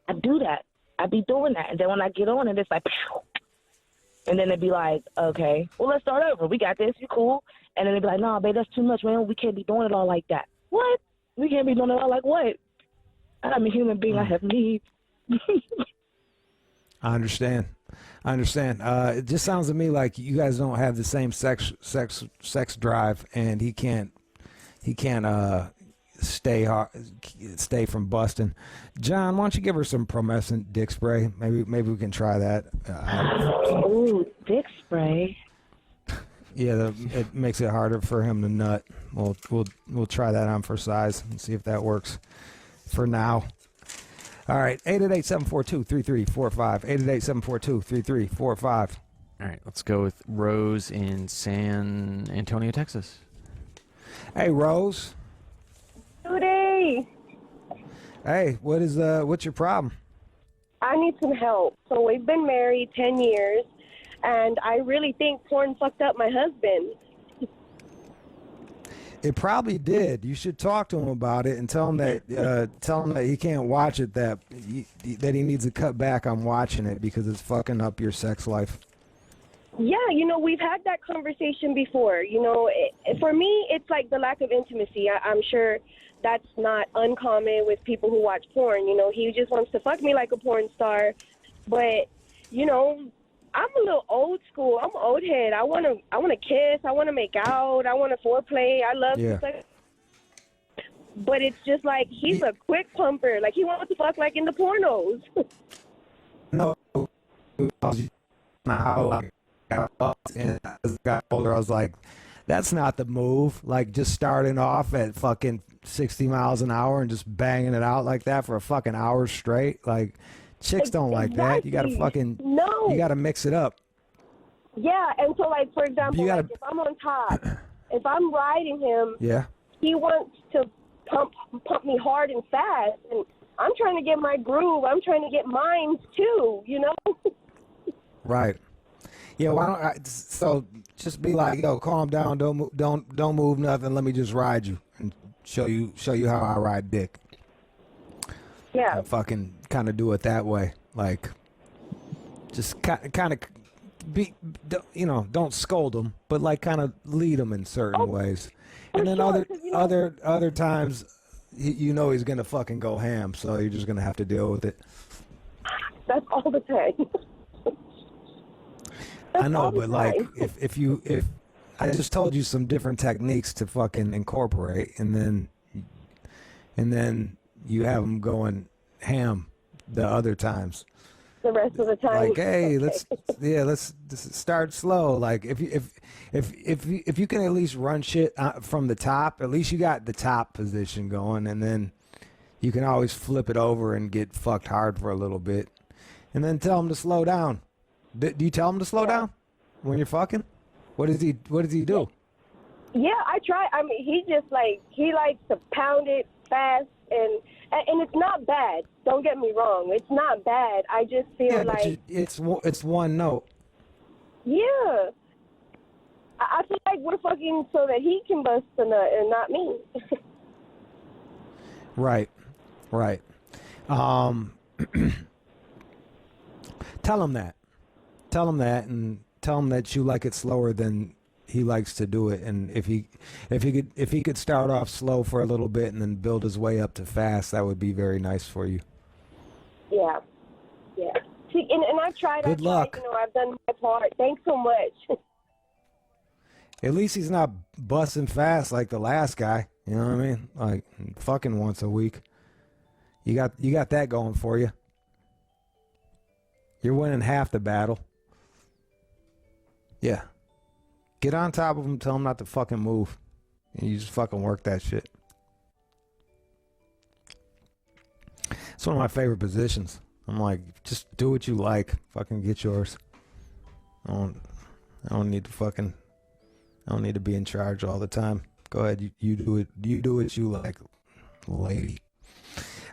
I do that. I be doing that, and then when I get on it, it's like, and then it'd be like, okay, well, let's start over. We got this. You cool? And then it'd be like, nah, babe, that's too much, man. We can't be doing it all like that. What? We can't be doing it all like what? I'm a human being. I have needs. I understand. It just sounds to me like you guys don't have the same sex drive, and he can't stay from busting. John, why don't you give her some promescent dick spray? Maybe we can try that. Ooh, dick spray. Yeah, it makes it harder for him to nut. We'll try that on for size and see if that works for now. All right, 888-742-3345. 888-742-3345. All right, let's go with Rose in San Antonio, Texas. Hey, Rose. Hey, what's your problem? I need some help. So we've been married 10 years, and I really think porn fucked up my husband. It probably did. You should talk to him about it and tell him that he can't watch it. That he needs to cut back on watching it because it's fucking up your sex life. Yeah, we've had that conversation before. For me, it's like the lack of intimacy. I'm sure that's not uncommon with people who watch porn. He just wants to fuck me like a porn star. But, I'm a little old school. I'm an old head. I want to kiss. I want to make out. I want to foreplay. I love sex. But it's just like he's a quick pumper. Like he wants to fuck like in the pornos. No. And as I got older, I was like, that's not the move. Like just starting off at fucking 60 miles an hour and just banging it out like that for a fucking hour straight. Like chicks don't like that. You gotta you gotta mix it up. Yeah, and so like for example, like, if I'm on top, if I'm riding him, he wants to pump me hard and fast, and I'm trying to get my groove. I'm trying to get mine too. Right. Yeah. Why don't so just be like, yo, calm down. Don't move nothing. Let me just ride you and show you how I ride dick. Yeah. And fucking kind of do it that way. Like, just kind of be, don't scold them, but like kind of lead them in certain ways. And then other times, he's gonna fucking go ham. So you're just gonna have to deal with it. That's all the time. I know, but like, if I just told you some different techniques to fucking incorporate, and then you have them going ham the other times. The rest of the time, like, hey, let's start slow. Like, if you can at least run shit from the top, at least you got the top position going, and then you can always flip it over and get fucked hard for a little bit, and then tell him to slow down. Do you tell him to slow down when you're fucking? What does he do? Yeah, I try. I mean, he likes to pound it fast, and it's not bad. Don't get me wrong, it's not bad. I just feel like it's one note. Yeah, I feel like we're fucking so that he can bust a nut and not me. Right. Tell him that. And tell him that you like it slower than he likes to do it. And if he could start off slow for a little bit and then build his way up to fast, that would be very nice for you. Yeah. See, and I've tried. Good luck. I've done my part. Thanks so much. At least he's not busting fast like the last guy. You know what I mean? Like fucking once a week. You got that going for you. You're winning half the battle. Yeah. Get on top of him, tell him not to fucking move. And you just fucking work that shit. It's one of my favorite positions. I'm like, just do what you like. Fucking get yours. I don't need to be in charge all the time. Go ahead, you do it. You do what you like, lady.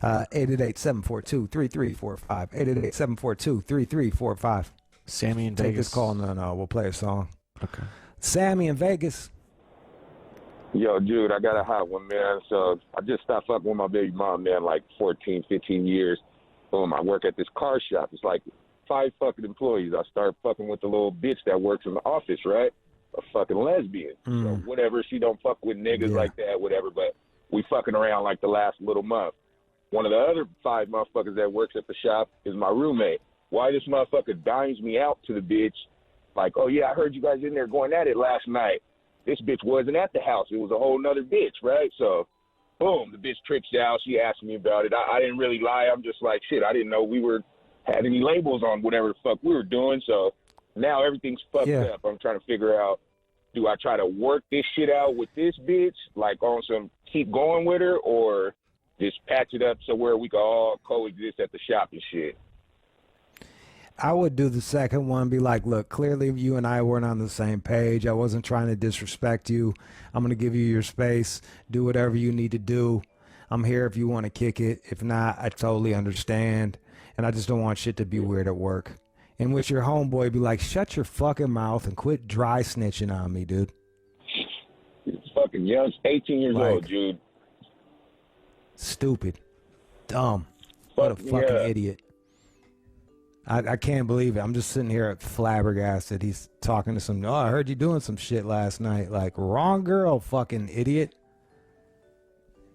888-742-3345. 888-742-3345. Sammy in Take Vegas. this call. No, we'll play a song. Okay. Sammy in Vegas. Yo, Jude, I got a hot one, man. So I just stopped fucking with my baby mom, man, like 14, 15 years. Boom, I work at this car shop. It's like 5 fucking employees. I start fucking with the little bitch that works in the office, right? A fucking lesbian. So whatever, she don't fuck with niggas like that, whatever, but we fucking around like the last little month. One of the other 5 motherfuckers that works at the shop is my roommate. Why this motherfucker dimes me out to the bitch like, oh, yeah, I heard you guys in there going at it last night. This bitch wasn't at the house. It was a whole nother bitch, right? So, boom, the bitch trips out. She asked me about it. I didn't really lie. I'm just like, shit, I didn't know we had any labels on whatever the fuck we were doing. So now everything's fucked up. I'm trying to figure out, do I try to work this shit out with this bitch, like on some keep going with her, or just patch it up so where we can all coexist at the shop and shit? I would do the second one, be like, look, clearly you and I weren't on the same page. I wasn't trying to disrespect you. I'm going to give you your space. Do whatever you need to do. I'm here if you want to kick it. If not, I totally understand. And I just don't want shit to be weird at work. In which your homeboy be like, shut your fucking mouth and quit dry snitching on me, dude. He's fucking young, 18 years Like, old, Jude. Stupid. Dumb. What a fucking idiot. I can't believe it. I'm just sitting here flabbergasted. He's talking to some, I heard you doing some shit last night. Like, wrong girl, fucking idiot.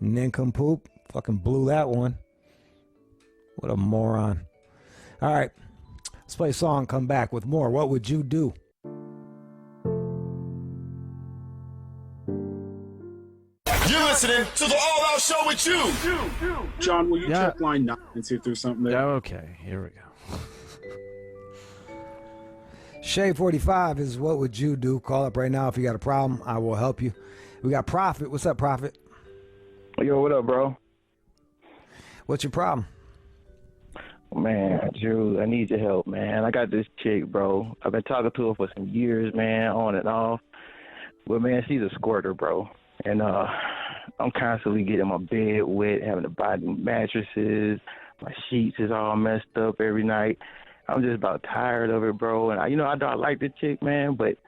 Nincompoop. Fucking blew that one. What a moron. All right. Let's play a song, come back with more. What would you do? You're listening to the All Out Show with you. John, will you check line 9 and see if there's something there? Okay, here we go. Shay 45 is what would you do? Call up right now if you got a problem. I will help you. We got Prophet. What's up, Prophet? Yo, what up, bro? What's your problem? Man, Jude, I need your help, man. I got this chick, bro. I've been talking to her for some years, man, on and off. But, man, she's a squirter, bro. And I'm constantly getting my bed wet, having to buy new mattresses. My sheets is all messed up every night. I'm just about tired of it, bro. And, I like the chick, man, but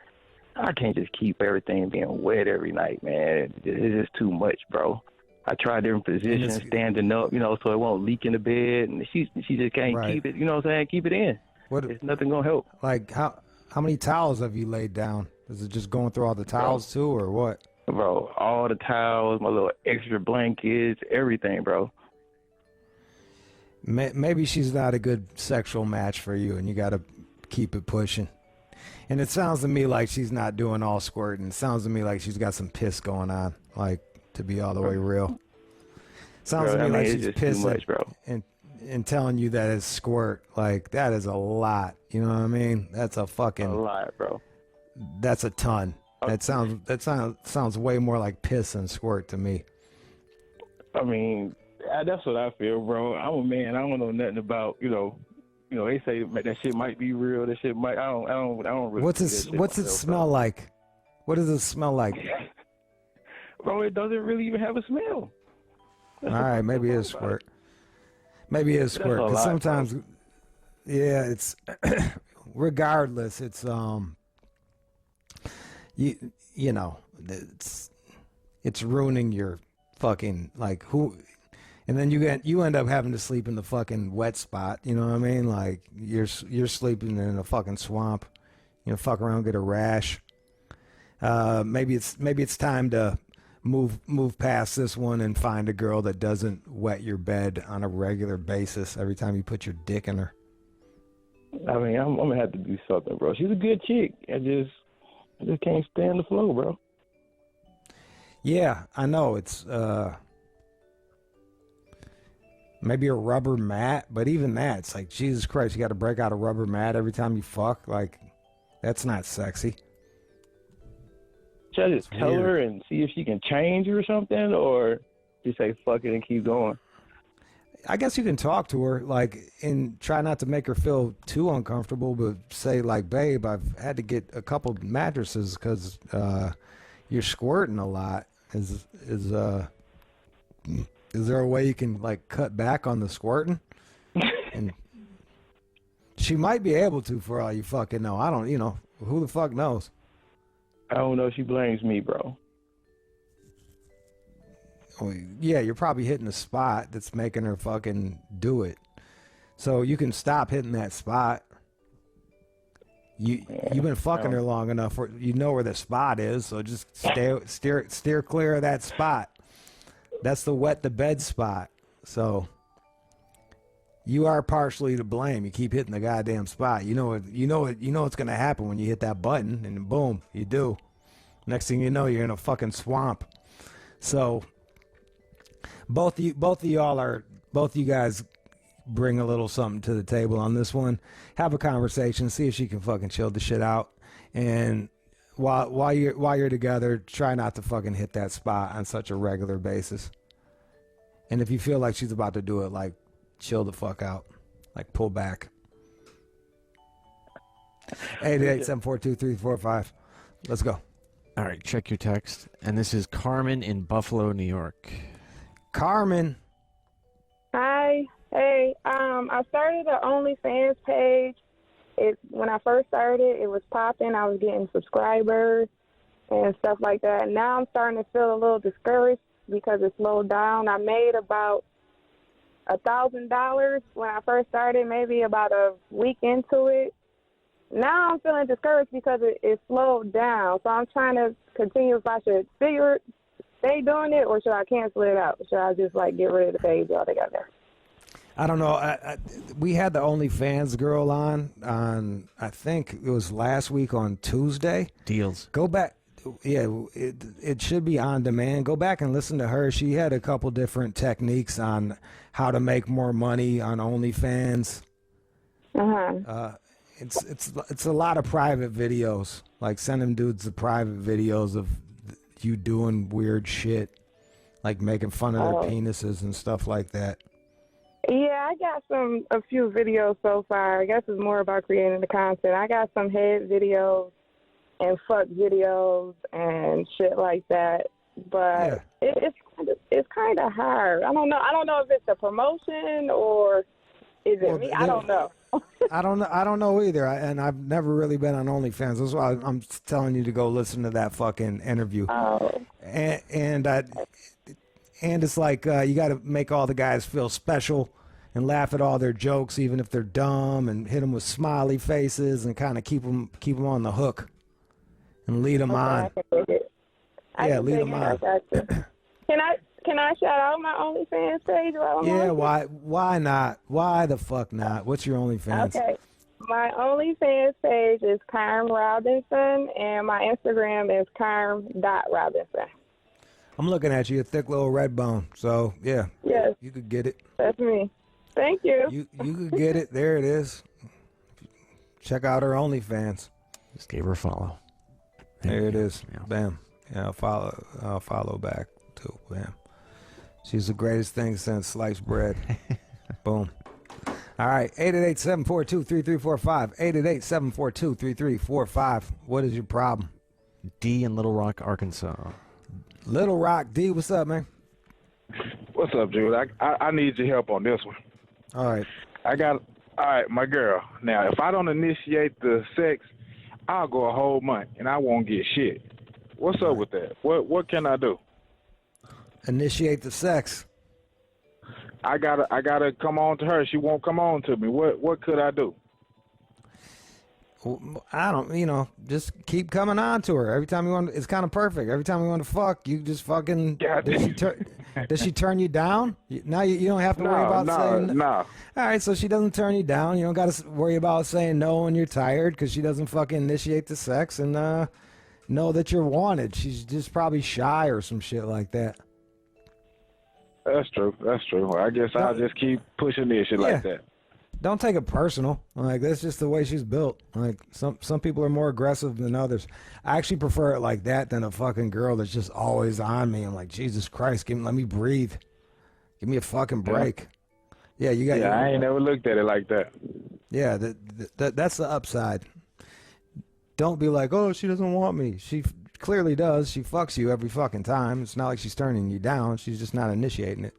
I can't just keep everything being wet every night, man. It's just too much, bro. I tried different positions, standing up, so it won't leak in the bed. And she just can't keep it, keep it in. It's nothing going to help. Like, how many towels have you laid down? Is it just going through all the towels, too, or what? Bro, all the towels, my little extra blankets, everything, bro. Maybe she's not a good sexual match for you, and you got to keep it pushing. And it sounds to me like she's not doing all squirting. It sounds to me like she's got some piss going on, like, to be all the way real. Sounds to me like she's pissing too much, bro. And telling you that it's squirt. Like, that is a lot. You know what I mean? That's a lot, bro. That's a ton. That sounds way more like piss than squirt to me. I mean, that's what I feel, bro. I'm a man. I don't know nothing about, they say that shit might be real. That shit might. I don't really. What's it smell like? What does it smell like? Bro, it doesn't really even have a smell. All right, maybe it is squirt. Maybe it is squirt. Because sometimes, bro. Yeah, it's regardless. It's it's ruining your fucking and then you end up having to sleep in the fucking wet spot. You know what I mean? Like you're sleeping in a fucking swamp. Fuck around, get a rash. Maybe it's time to move past this one and find a girl that doesn't wet your bed on a regular basis every time you put your dick in her. I mean, I'm gonna have to do something, bro. She's a good chick. I just can't stand the flow, bro. Yeah, I know. It's maybe a rubber mat, but even that, it's like, Jesus Christ, you got to break out a rubber mat every time you fuck? Like, that's not sexy. Should I just tell her and see if she can change or something, or just say fuck it and keep going? I guess you can talk to her, and try not to make her feel too uncomfortable, but say, babe, I've had to get a couple mattresses because you're squirting a lot. Is there a way you can, cut back on the squirting? And she might be able to, for all you fucking know. I don't, who the fuck knows? I don't know. She blames me, bro. Well, yeah, you're probably hitting a spot that's making her fucking do it. So you can stop hitting that spot. You've been fucking her long enough where you know where the spot is, so just steer clear of that spot. That's the wet the bed spot. So you are partially to blame. You keep hitting the goddamn spot. You know what's gonna happen when you hit that button, and boom, you do. Next thing you know, you're in a fucking swamp. So both of you guys bring a little something to the table on this one. Have a conversation, see if she can fucking chill the shit out. And while you're together, try not to fucking hit that spot on such a regular basis. And if you feel like she's about to do it, chill the fuck out. Pull back. 888-742-345. Let's go. All right, check your text. And this is Carmen in Buffalo, New York. Carmen. Hi. Hey, I started an OnlyFans page. When I first started, it was popping. I was getting subscribers and stuff like that. Now I'm starting to feel a little discouraged because it slowed down. I made about $1,000 when I first started, maybe about a week into it. Now I'm feeling discouraged because it slowed down. So I'm trying to continue if I should stay doing it or should I cancel it out? Should I just get rid of the page altogether? I don't know. We had the OnlyFans girl on I think it was last week on Tuesday. Deals. Go back. Yeah, it should be on demand. Go back and listen to her. She had a couple different techniques on how to make more money on OnlyFans. It's a lot of private videos, like sending dudes the private videos of you doing weird shit, like making fun of their penises and stuff like that. Yeah, I got a few videos so far. I guess it's more about creating the content. I got some head videos and fuck videos and shit like that. But it's kind of hard. I don't know if it's a promotion or is it me? I don't know. I don't know either. And I've never really been on OnlyFans. That's why I'm telling you to go listen to that fucking interview. And it's like you got to make all the guys feel special and laugh at all their jokes, even if they're dumb, and hit them with smiley faces and kind of keep them on the hook and lead them on. Yeah, lead them on. Can I shout out my OnlyFans page? Yeah, why not? Why the fuck not? What's your OnlyFans? Okay. My OnlyFans page is Carm Robinson, and my Instagram is carm.robinson. I'm looking at you, a thick little red bone. So, yeah. Yes. You could get it. That's me. Thank you. You could get it. There it is. Check out her OnlyFans. Just gave her a follow. There it is. Yeah. Bam. Yeah, I'll follow back, too. Bam. She's the greatest thing since sliced bread. Boom. All right, 888-742-3345. 888-742-3345. What is your problem? D in Little Rock, Arkansas. Little Rock. D, what's up, man? What's up, Jude? I need your help on this one. All right. All right, my girl. Now, if I don't initiate the sex, I'll go a whole month and I won't get shit. What's up with that? What can I do? Initiate the sex. I gotta come on to her. She won't come on to me. What could I do? I don't, just keep coming on to her. Every time you want, it's kind of perfect. Every time you want to fuck, you just fucking, does she turn you down? Now you don't have to worry about saying no. All right, so she doesn't turn you down. You don't got to worry about saying no when you're tired because she doesn't fucking initiate the sex and know that you're wanted. She's just probably shy or some shit like that. That's true. Well, I guess I'll just keep pushing this shit like that. Don't take it personal. Like, that's just the way she's built. Like, some people are more aggressive than others. I actually prefer it like that than a fucking girl that's just always on me. I'm like, Jesus Christ, let me breathe. Give me a fucking break. Yeah, you got. Yeah, I ain't never looked at it like that. Yeah, that's the upside. Don't be like, oh, she doesn't want me. She clearly does. She fucks you every fucking time. It's not like she's turning you down. She's just not initiating it.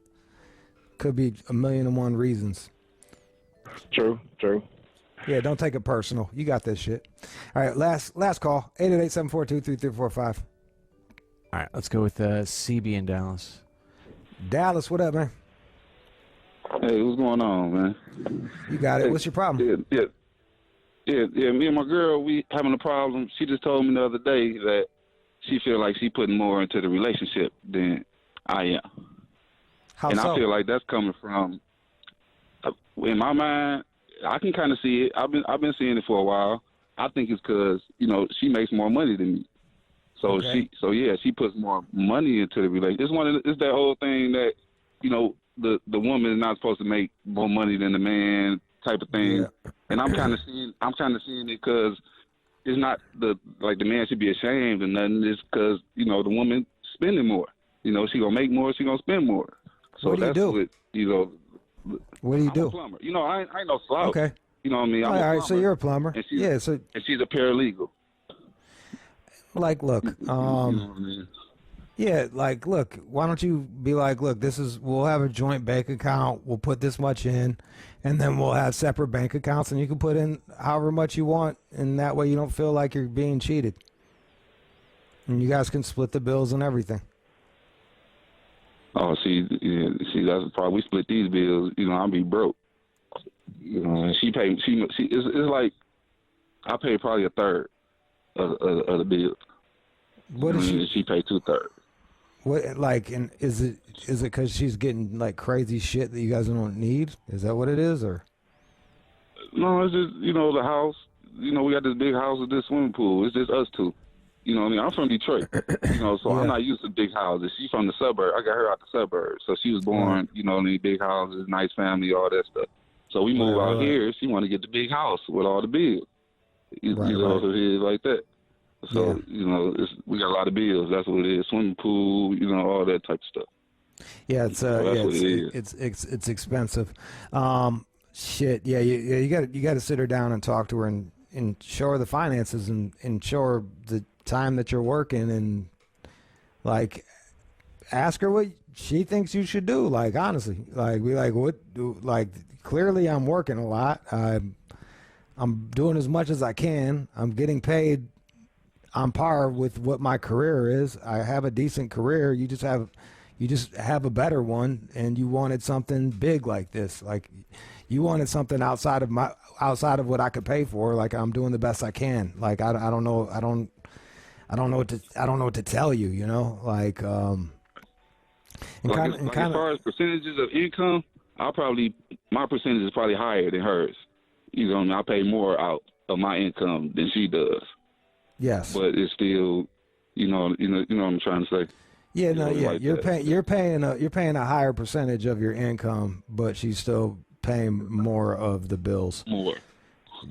Could be 1,000,001 reasons. True. Yeah, don't take it personal. You got this shit. All right, last call. 888-742-3345. All right, let's go with CB in Dallas. Dallas, what up, man? Hey, what's going on, man? You got it. What's your problem? Yeah. Me and my girl, we having a problem. She just told me the other day that she feel like she putting more into the relationship than I am. How and so? I feel like that's coming from, in my mind, I can kind of see it. I've been seeing it for a while. I think it's because she makes more money than me. So okay. she puts more money into the relationship. It's that whole thing that the woman is not supposed to make more money than the man type of thing. Yeah. And I'm kind of seeing it because it's not the man should be ashamed or nothing. It's because the woman spending more. She gonna make more. She gonna spend more. So what do that's you do? What do you do? I'm a plumber. I ain't no slouch. Okay. You know what I mean? I'm all a right, plumber. so you're a plumber. And she's a paralegal. Like, look, you know what I mean? Yeah, like, look, why don't you be like, look, we'll have a joint bank account, we'll put this much in, and then we'll have separate bank accounts, and you can put in however much you want, and that way you don't feel like you're being cheated. And you guys can split the bills and everything. Oh, see, that's the problem. We split these bills. I'll be broke. And she paid. It's like I pay probably a third of the bills. What is she paid 2/3. What, like, and is it because she's getting like crazy shit that you guys don't need? Is that what it is, or? No, it's just the house. We got this big house with this swimming pool. It's just us two. I'm from Detroit. So Yeah. I'm not used to big houses. She's from the suburbs. I got her out the suburbs, so she was born, in these big houses, nice family, all that stuff. So we moved out here. She wanted to get the big house with all the bills. So it's like that. So we got a lot of bills. That's what it is. Swimming pool, all that type of stuff. Yeah, it's expensive. Shit. Yeah, you got to sit her down and talk to her and show her the finances and show her the time that you're working and like ask her what she thinks you should do. Like, honestly, like clearly I'm working a lot. I'm doing as much as I can. I'm getting paid on par with what my career is. I have a decent career. You just have a better one, and you wanted something big like this. Like, you wanted something outside of what I could pay for. Like, I'm doing the best I can. Like, I don't know what to tell you. Like, as far as percentages of income, my percentage is probably higher than hers. I pay more out of my income than she does. Yes, but it's still, what I'm trying to say. Yeah, no, yeah, like you're paying a higher percentage of your income, but she's still paying more of the bills. More.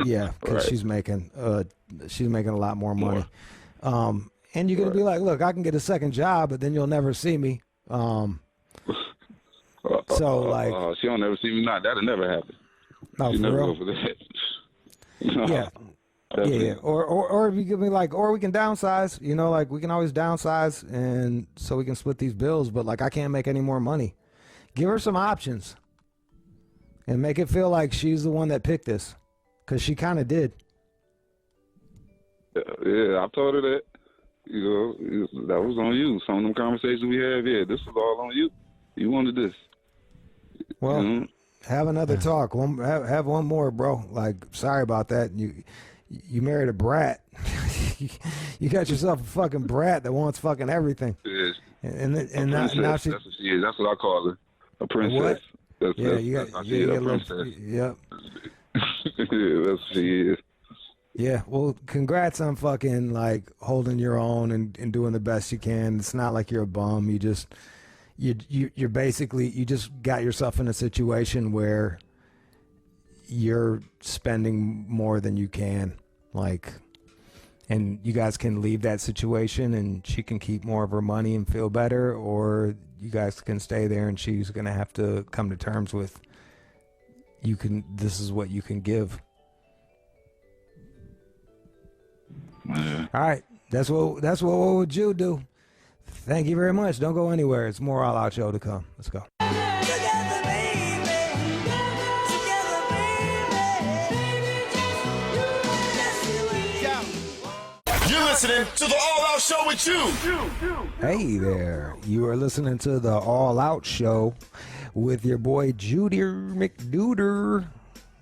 Yeah, because Right. she's making a lot more money. And you're gonna be like, look, I can get a second job, but then you'll never see me. So like, she'll never see me. That'll never happen. No, She for never real? go for that. Yeah. Yeah, or if you could be like, or we can downsize, like we can always downsize, and so we can split these bills. But like, I can't make any more money. Give her some options, and make it feel like she's the one that picked this, because she kind of did. Yeah, I told her that. That was on you. Some of them conversations we had, this was all on you. You wanted this. Well, have another talk. Have one more, bro. Like, sorry about that. You married a brat. You got yourself a fucking brat that wants fucking everything. Yes. And now she. That's what she is. That's what I call her. A princess. What? That's a princess. Yep. That's what she is. Yeah, well, congrats on fucking like holding your own and doing the best you can. It's not like you're a bum. You're basically, you just got yourself in a situation where you're spending more than you can, like, and you guys can leave that situation and she can keep more of her money and feel better, or you guys can stay there and she's gonna have to come to terms with this is what you can give. Yeah. All right, that's what would Jude do. Thank you very much. Don't go anywhere. It's more All Out Show to come. Let's go. You're listening to the All Out Show with Jude. Hey there. You are listening to the All Out Show with your boy Judy McDuder.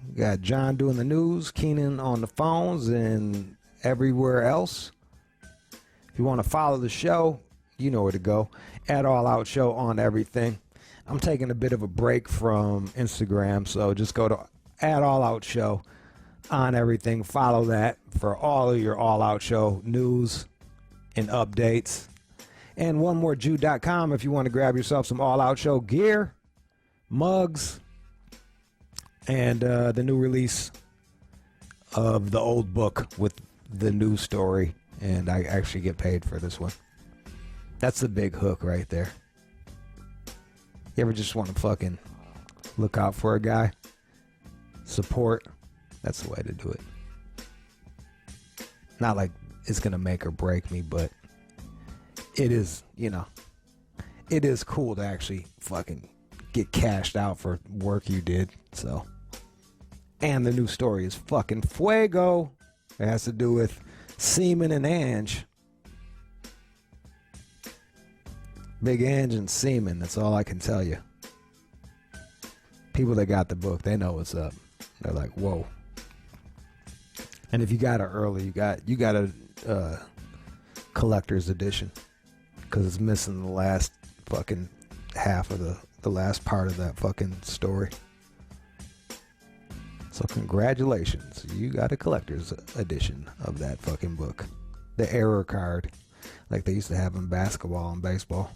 We got John doing the news, Keenan on the phones, and everywhere else. If you want to follow the show, you know where to go. At All Out Show on everything. I'm taking a bit of a break from Instagram, so just go to at All Out Show on everything. Follow that for all of your All Out Show news and updates. And onemorejude.com if you want to grab yourself some All Out Show gear, mugs, and the new release of the old book with the new story. And I actually get paid for this one. That's the big hook right there. You ever just want to fucking look out for a guy? Support. That's the way to do it. Not like it's going to make or break me, but it is, you know, it is cool to actually fucking get cashed out for work you did. So, and the new story is fucking fuego. It has to do with Seaman and Ange. Big Ange and Seaman. That's all I can tell you. People that got the book, they know what's up. They're like, whoa. And if you got it early, you got a collector's edition because it's missing the last fucking half of the last part of that fucking story. So congratulations, you got a collector's edition of that fucking book. The error card, like they used to have in basketball and baseball.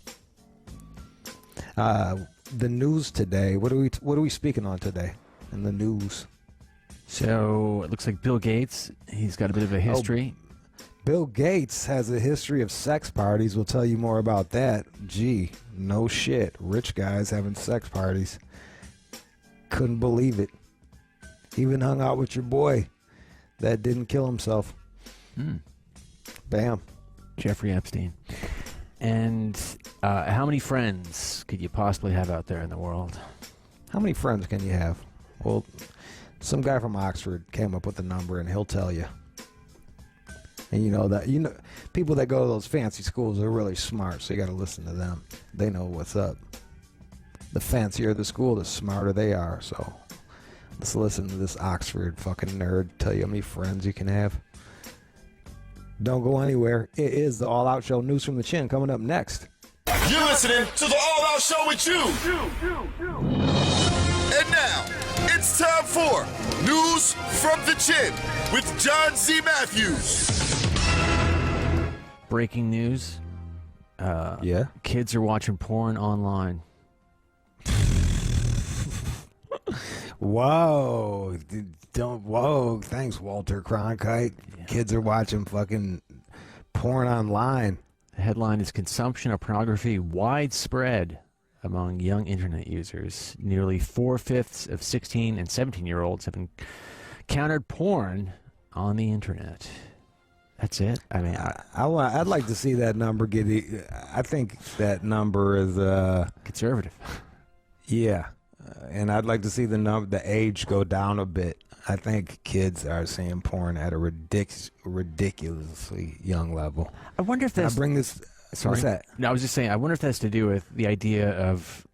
The news today. What are we speaking on today in the news? So it looks like Bill Gates. He's got a bit of a history. Bill Gates has a history of sex parties. We'll tell you more about that. Gee, no shit. Rich guys having sex parties. Couldn't believe it. Even hung out with your boy that didn't kill himself. Bam. Jeffrey Epstein. And how many friends could you possibly have out there in the world? How many friends can you have? Well, some guy from Oxford came up with a number, and he'll tell you. And you know, people that go to those fancy schools are really smart, so you got to listen to them. They know what's up. The fancier the school, the smarter they are. So let's listen to this Oxford fucking nerd tell you how many friends you can have. Don't go anywhere. It is the All Out Show. News from the Chin coming up next. You're listening to the All Out Show with Jude. And now, it's time for News from the Chin with John Z. Matthews. Breaking news. Yeah? Kids are watching porn online. Whoa. Whoa. Thanks, Walter Cronkite. Yeah. Kids are watching fucking porn online. The headline is Consumption of Pornography Widespread Among Young Internet Users. Nearly 4/5 of 16 and 17-year-olds have encountered porn on the internet. That's it. I mean, I'd like to see that number get. I think that number is conservative. Yeah, and I'd like to see the age go down a bit. I think kids are seeing porn at a ridiculously young level. I wonder if that's... I bring this... Sorry. What's that? No, I was just saying, I wonder if that's to do with the idea of,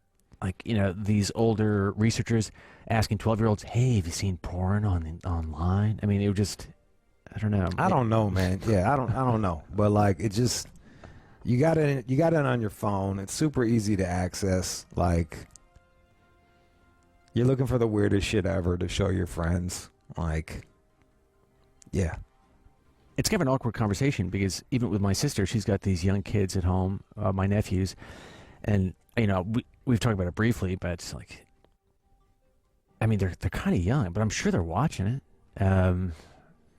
like, you know, these older researchers asking 12-year-olds, hey, have you seen porn online? I mean, it would just... I don't know. I don't know, man. Yeah, I don't know. But, like, it just... You got it on your phone. It's super easy to access. Like... You're looking for the weirdest shit ever to show your friends. Like, yeah. It's kind of an awkward conversation because even with my sister, she's got these young kids at home, my nephews, and, you know, we've talked about it briefly, but it's like, I mean, they're kind of young, but I'm sure they're watching it.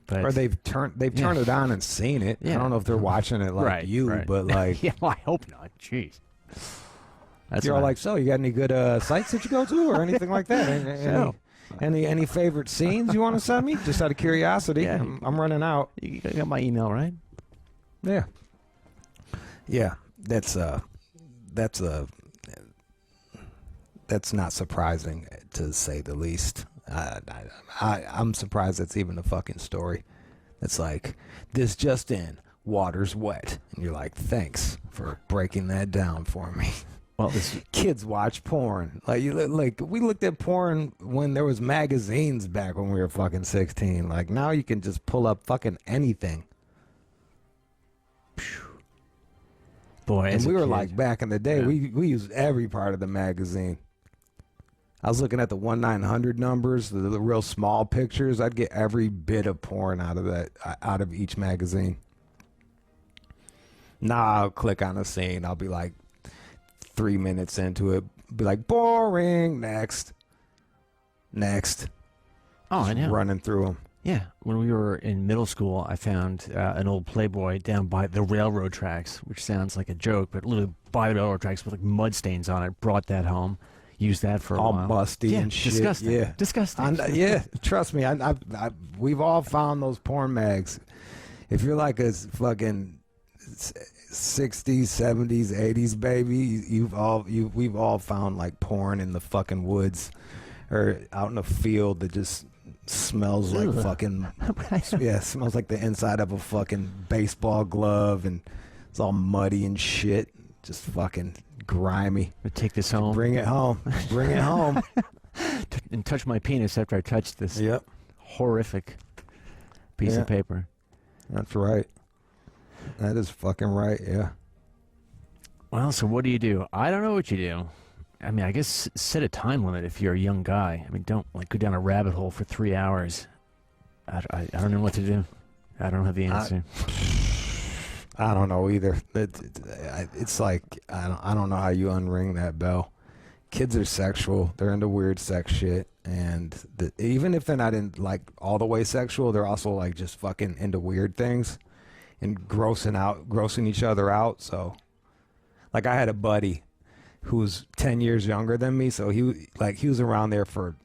But or they've turned it on and seen it. Yeah. I don't know if they're watching it like right, you, right. but like, yeah, well, I hope not. Jeez. That's you're all like, so you got any good sites that you go to or anything like that? Any favorite scenes you want to send me? Just out of curiosity. Yeah. I'm running out. You got my email, right? Yeah. Yeah. That's not surprising, to say the least. I'm surprised it's even a fucking story. It's like, this just in, water's wet. And you're like, thanks for breaking that down for me. Well, kids watch porn. Like we looked at porn when there was magazines back when we were fucking 16. Like, now you can just pull up fucking anything. Boy, and we were kid, like, back in the day, we used every part of the magazine. I was looking at the 1-900 numbers, the real small pictures. I'd get every bit of porn out of each magazine. Now I'll click on a scene. I'll be like 3 minutes into it, be like, boring, next. Oh, I know. Running through them. Yeah. When we were in middle school, I found an old Playboy down by the railroad tracks, which sounds like a joke, but literally by the railroad tracks with like mud stains on it. Brought that home. Used that for a all while. musty and shit. Disgusting. Yeah, disgusting. Yeah, trust me. We've all found those porn mags. If you're like a fucking 60s, 70s, 80s, baby. We've all found like porn in the fucking woods or out in a field that just smells like fucking smells like the inside of a fucking baseball glove, and it's all muddy and shit, just fucking grimy. Take this home. Bring it home. Bring it home. And touch my penis after I touched this. Yep. Horrific piece of paper. That's right. That is fucking right. Yeah. Well, so what do you do? I don't know what you do. I mean, I guess set a time limit if you're a young guy. I mean, don't like go down a rabbit hole for 3 hours. I don't know what to do. I don't have the answer. I don't know either. It's like I don't know how you unring that bell. Kids are sexual. They're into weird sex shit, and even if they're not in like all the way sexual, they're also like just fucking into weird things and grossing each other out. So, like, I had a buddy who was 10 years younger than me, so he was around there for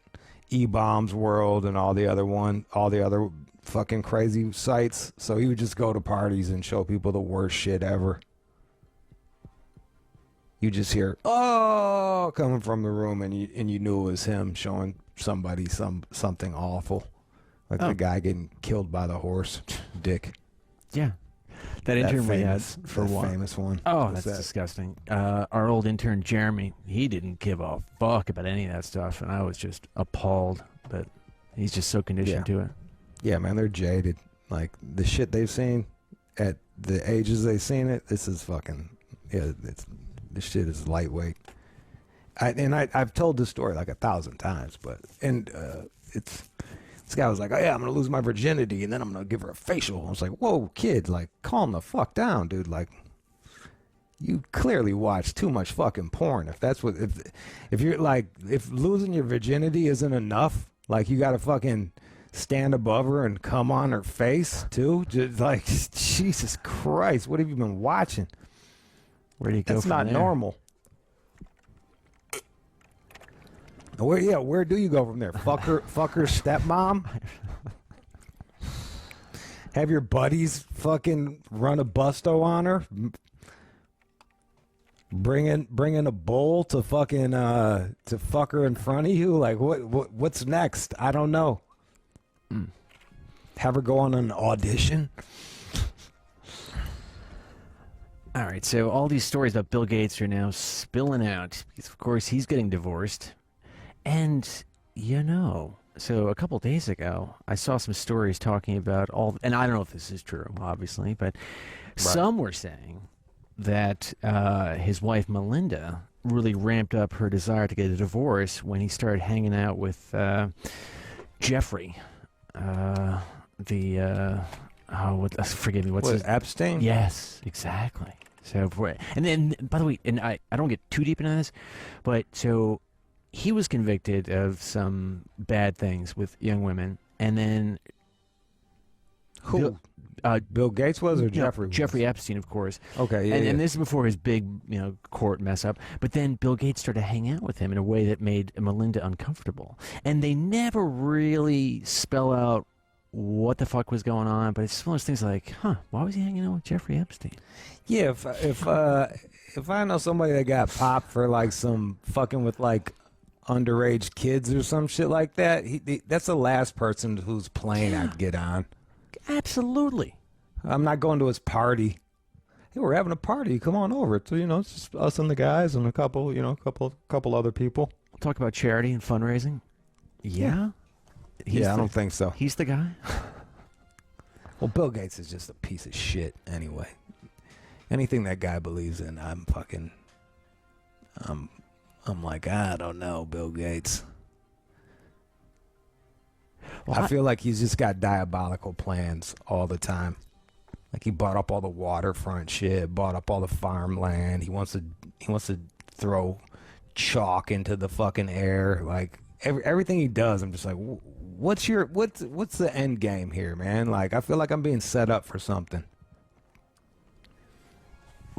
E-Bombs World and all the other fucking crazy sites. So he would just go to parties and show people the worst shit ever. You just hear "oh" coming from the room, and you knew it was him showing somebody something awful, like the guy getting killed by the horse, Dick. Yeah. That intern we had for that one. famous one. Oh, that's disgusting. Our old intern, Jeremy, he didn't give a fuck about any of that stuff, and I was just appalled, but he's just so conditioned to it. Yeah, man, they're jaded. Like, the shit they've seen at the ages they've seen it, this is fucking, this shit is lightweight. I've told this story like 1,000 times, but, this guy was like, oh yeah, I'm going to lose my virginity, and then I'm going to give her a facial. I was like, whoa, kid, like, calm the fuck down, dude. Like, you clearly watch too much fucking porn. If that's what, if you're like, if losing your virginity isn't enough, like, you got to fucking stand above her and come on her face, too? Just like, Jesus Christ, what have you been watching? Where do you go That's from not there? normal. Where do you go from there? Fuck her stepmom? Have your buddies fucking run a busto on her? Bring in a bowl to fucking to fuck her in front of you? Like what's next? I don't know. Have her go on an audition? All right, so all these stories about Bill Gates are now spilling out because, of course, he's getting divorced. And, so a couple days ago, I saw some stories talking about and I don't know if this is true, obviously, but some were saying that his wife, Melinda, really ramped up her desire to get a divorce when he started hanging out with Jeffrey, forgive me, what's his... Epstein? Yes, exactly. So, and then, by the way, and I don't get too deep into this, but so he was convicted of some bad things with young women, and then who? Bill Gates was, or Jeffrey? Jeffrey Epstein, of course. Okay, yeah. And this is before his big, court mess up. But then Bill Gates started to hang out with him in a way that made Melinda uncomfortable, and they never really spell out what the fuck was going on, but it's one of those things like, why was he hanging out with Jeffrey Epstein? Yeah, if I know somebody that got popped for like some fucking with like underage kids or some shit like that, that's the last person whose plane I'd get on. Absolutely. I'm not going to his party. Hey, we're having a party. Come on over. So, it's just us and the guys and a couple other people. Talk about charity and fundraising. Yeah. I don't think so. He's the guy? Well, Bill Gates is just a piece of shit anyway. Anything that guy believes in, I'm like, I don't know, Bill Gates. Well, I feel like he's just got diabolical plans all the time. Like, he bought up all the waterfront shit, bought up all the farmland. He wants to throw chalk into the fucking air. Like, everything he does, I'm just like, what's the end game here, man? Like, I feel like I'm being set up for something.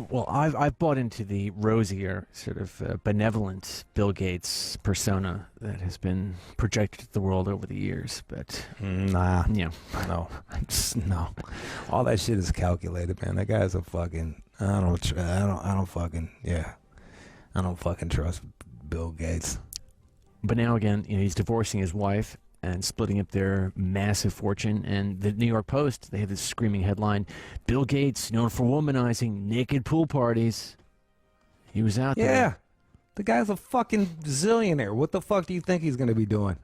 Well, I've bought into the rosier, sort of benevolent Bill Gates persona that has been projected to the world over the years, but nah, yeah, no. All that shit is calculated, man. That guy's a fucking. I don't fucking trust Bill Gates. But now again, he's divorcing his wife and splitting up their massive fortune. And the New York Post, they have this screaming headline: Bill Gates, known for womanizing naked pool parties. He was out there. Yeah. The guy's a fucking zillionaire. What the fuck do you think he's going to be doing?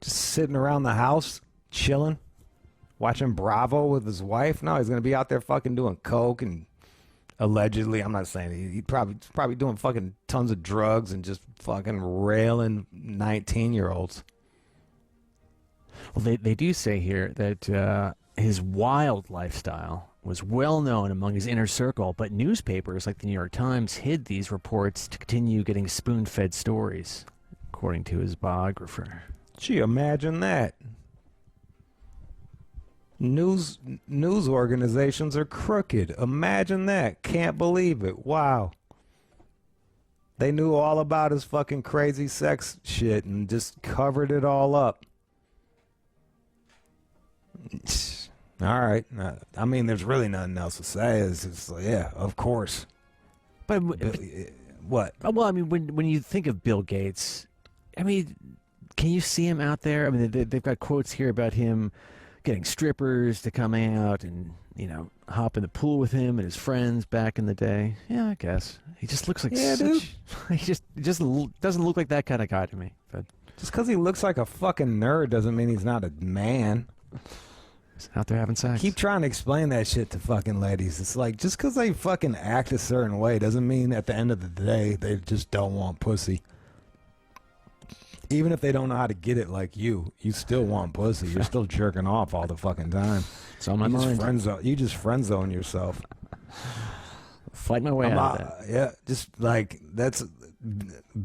Just sitting around the house, chilling, watching Bravo with his wife? No, he's going to be out there fucking doing coke and allegedly, I'm not saying he's probably doing fucking tons of drugs and just fucking railing 19-year-olds. Well, they do say here that his wild lifestyle was well known among his inner circle, but newspapers like the New York Times hid these reports to continue getting spoon-fed stories, according to his biographer. Gee, imagine that. News organizations are crooked. Imagine that. Can't believe it. Wow. They knew all about his fucking crazy sex shit and just covered it all up. All right. I mean, there's really nothing else to say. It's just like, yeah, of course. But what? Well, I mean, when you think of Bill Gates, I mean, can you see him out there? I mean, they've got quotes here about him getting strippers to come out and, hop in the pool with him and his friends back in the day. Yeah, I guess. He just looks like dude. He just doesn't look like that kind of guy to me. But just because he looks like a fucking nerd doesn't mean he's not a man. He's out there having sex. Keep trying to explain that shit to fucking ladies. It's like, just because they fucking act a certain way doesn't mean at the end of the day they just don't want pussy. Even if they don't know how to get it like you still want pussy. You're still jerking off all the fucking time. It's on my mind. You just friend zone yourself. Fight my way out of that. Yeah, just like that's.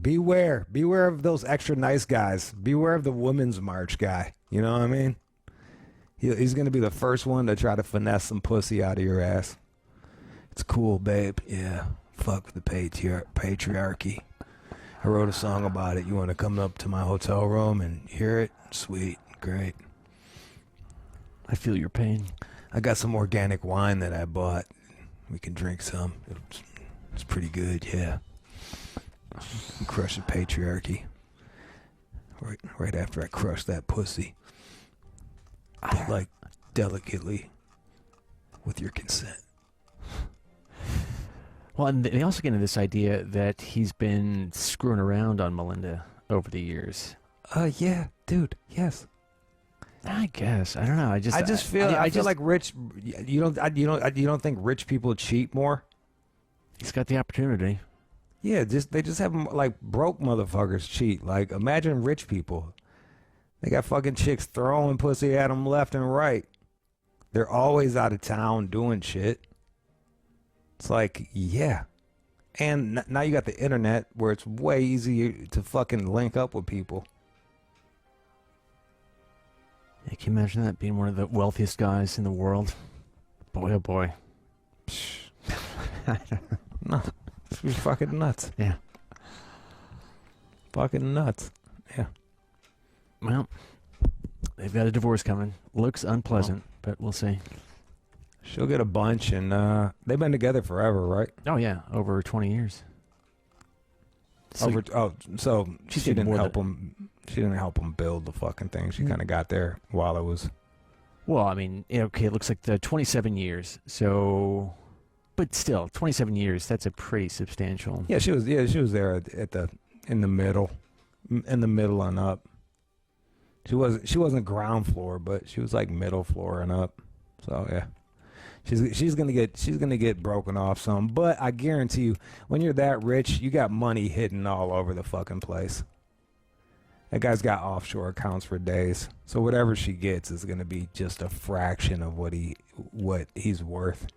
Beware of those extra nice guys. Beware of the women's march guy. You know what I mean? He's gonna be the first one to try to finesse some pussy out of your ass. It's cool, babe. Yeah, fuck the patriarchy. I wrote a song about it. You want to come up to my hotel room and hear it? Sweet. Great. I feel your pain. I got some organic wine that I bought. We can drink some. It's pretty good, yeah. Crush the patriarchy. Right after I crush that pussy. But like delicately with your consent. Well, and they also get into this idea that he's been screwing around on Melinda over the years. Yeah, dude. Yes. I guess. I don't know. I feel like rich. You don't think rich people cheat more? He's got the opportunity. Yeah, they just have like broke motherfuckers cheat. Like, imagine rich people. They got fucking chicks throwing pussy at them left and right. They're always out of town doing shit. It's like, yeah. And now you got the internet where it's way easier to fucking link up with people. Yeah, can you imagine that, being one of the wealthiest guys in the world? Boy, oh boy. No. It's fucking nuts. Yeah. Fucking nuts. Yeah. Well, they've got a divorce coming. Looks unpleasant, but we'll see. She'll get a bunch, and they've been together forever, right? Oh, yeah. Over 20 years. So she didn't help him. She didn't help him build the fucking thing. She kind of got there while it was. Well, I mean, okay, it looks like the 27 years. So, but still, 27 years. That's a pretty substantial. Yeah, she was there in the middle and up. She wasn't ground floor, but she was like middle floor and up. So yeah. She's gonna get broken off some, but I guarantee you, when you're that rich, you got money hidden all over the fucking place. That guy's got offshore accounts for days, so whatever she gets is gonna be just a fraction of what he's worth,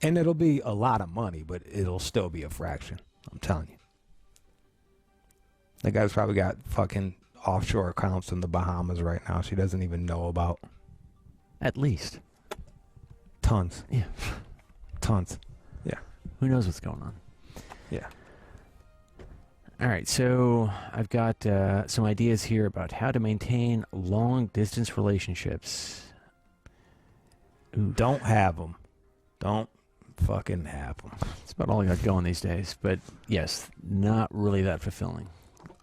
and it'll be a lot of money, but it'll still be a fraction. I'm telling you, that guy's probably got fucking offshore accounts in the Bahamas right now she doesn't even know about. At least. Tons. Yeah. Tons. Yeah. Who knows what's going on? Yeah. All right, so I've got some ideas here about how to maintain long-distance relationships. Ooh. Don't have them. Don't fucking have them. It's about all I got going these days. But yes, not really that fulfilling.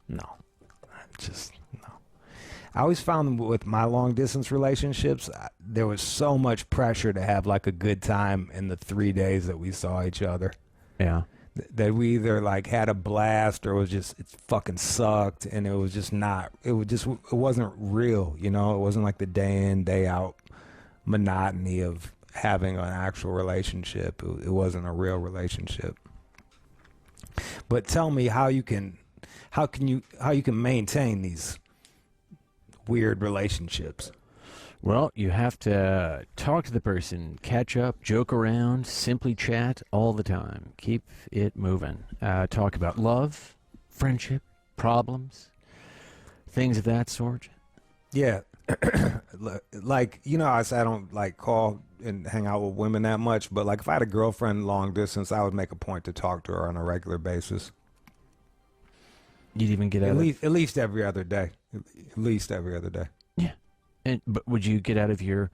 No. Just no. I always found with my long-distance relationships, there was so much pressure to have like a good time in the 3 days that we saw each other. Yeah. That we either like had a blast or it fucking sucked, and it was just not. It wasn't real, you know. It wasn't like the day in, day out monotony of having an actual relationship. It wasn't a real relationship. But tell me how you can maintain these weird relationships. Well, you have to talk to the person, catch up, joke around, simply chat all the time. Keep it moving. Talk about love, friendship, problems, things of that sort. Yeah. Like, you know, I don't like call and hang out with women that much, but like if I had a girlfriend long distance, I would make a point to talk to her on a regular basis. You'd even get at least every other day. At least every other day. Yeah. But would you get out of your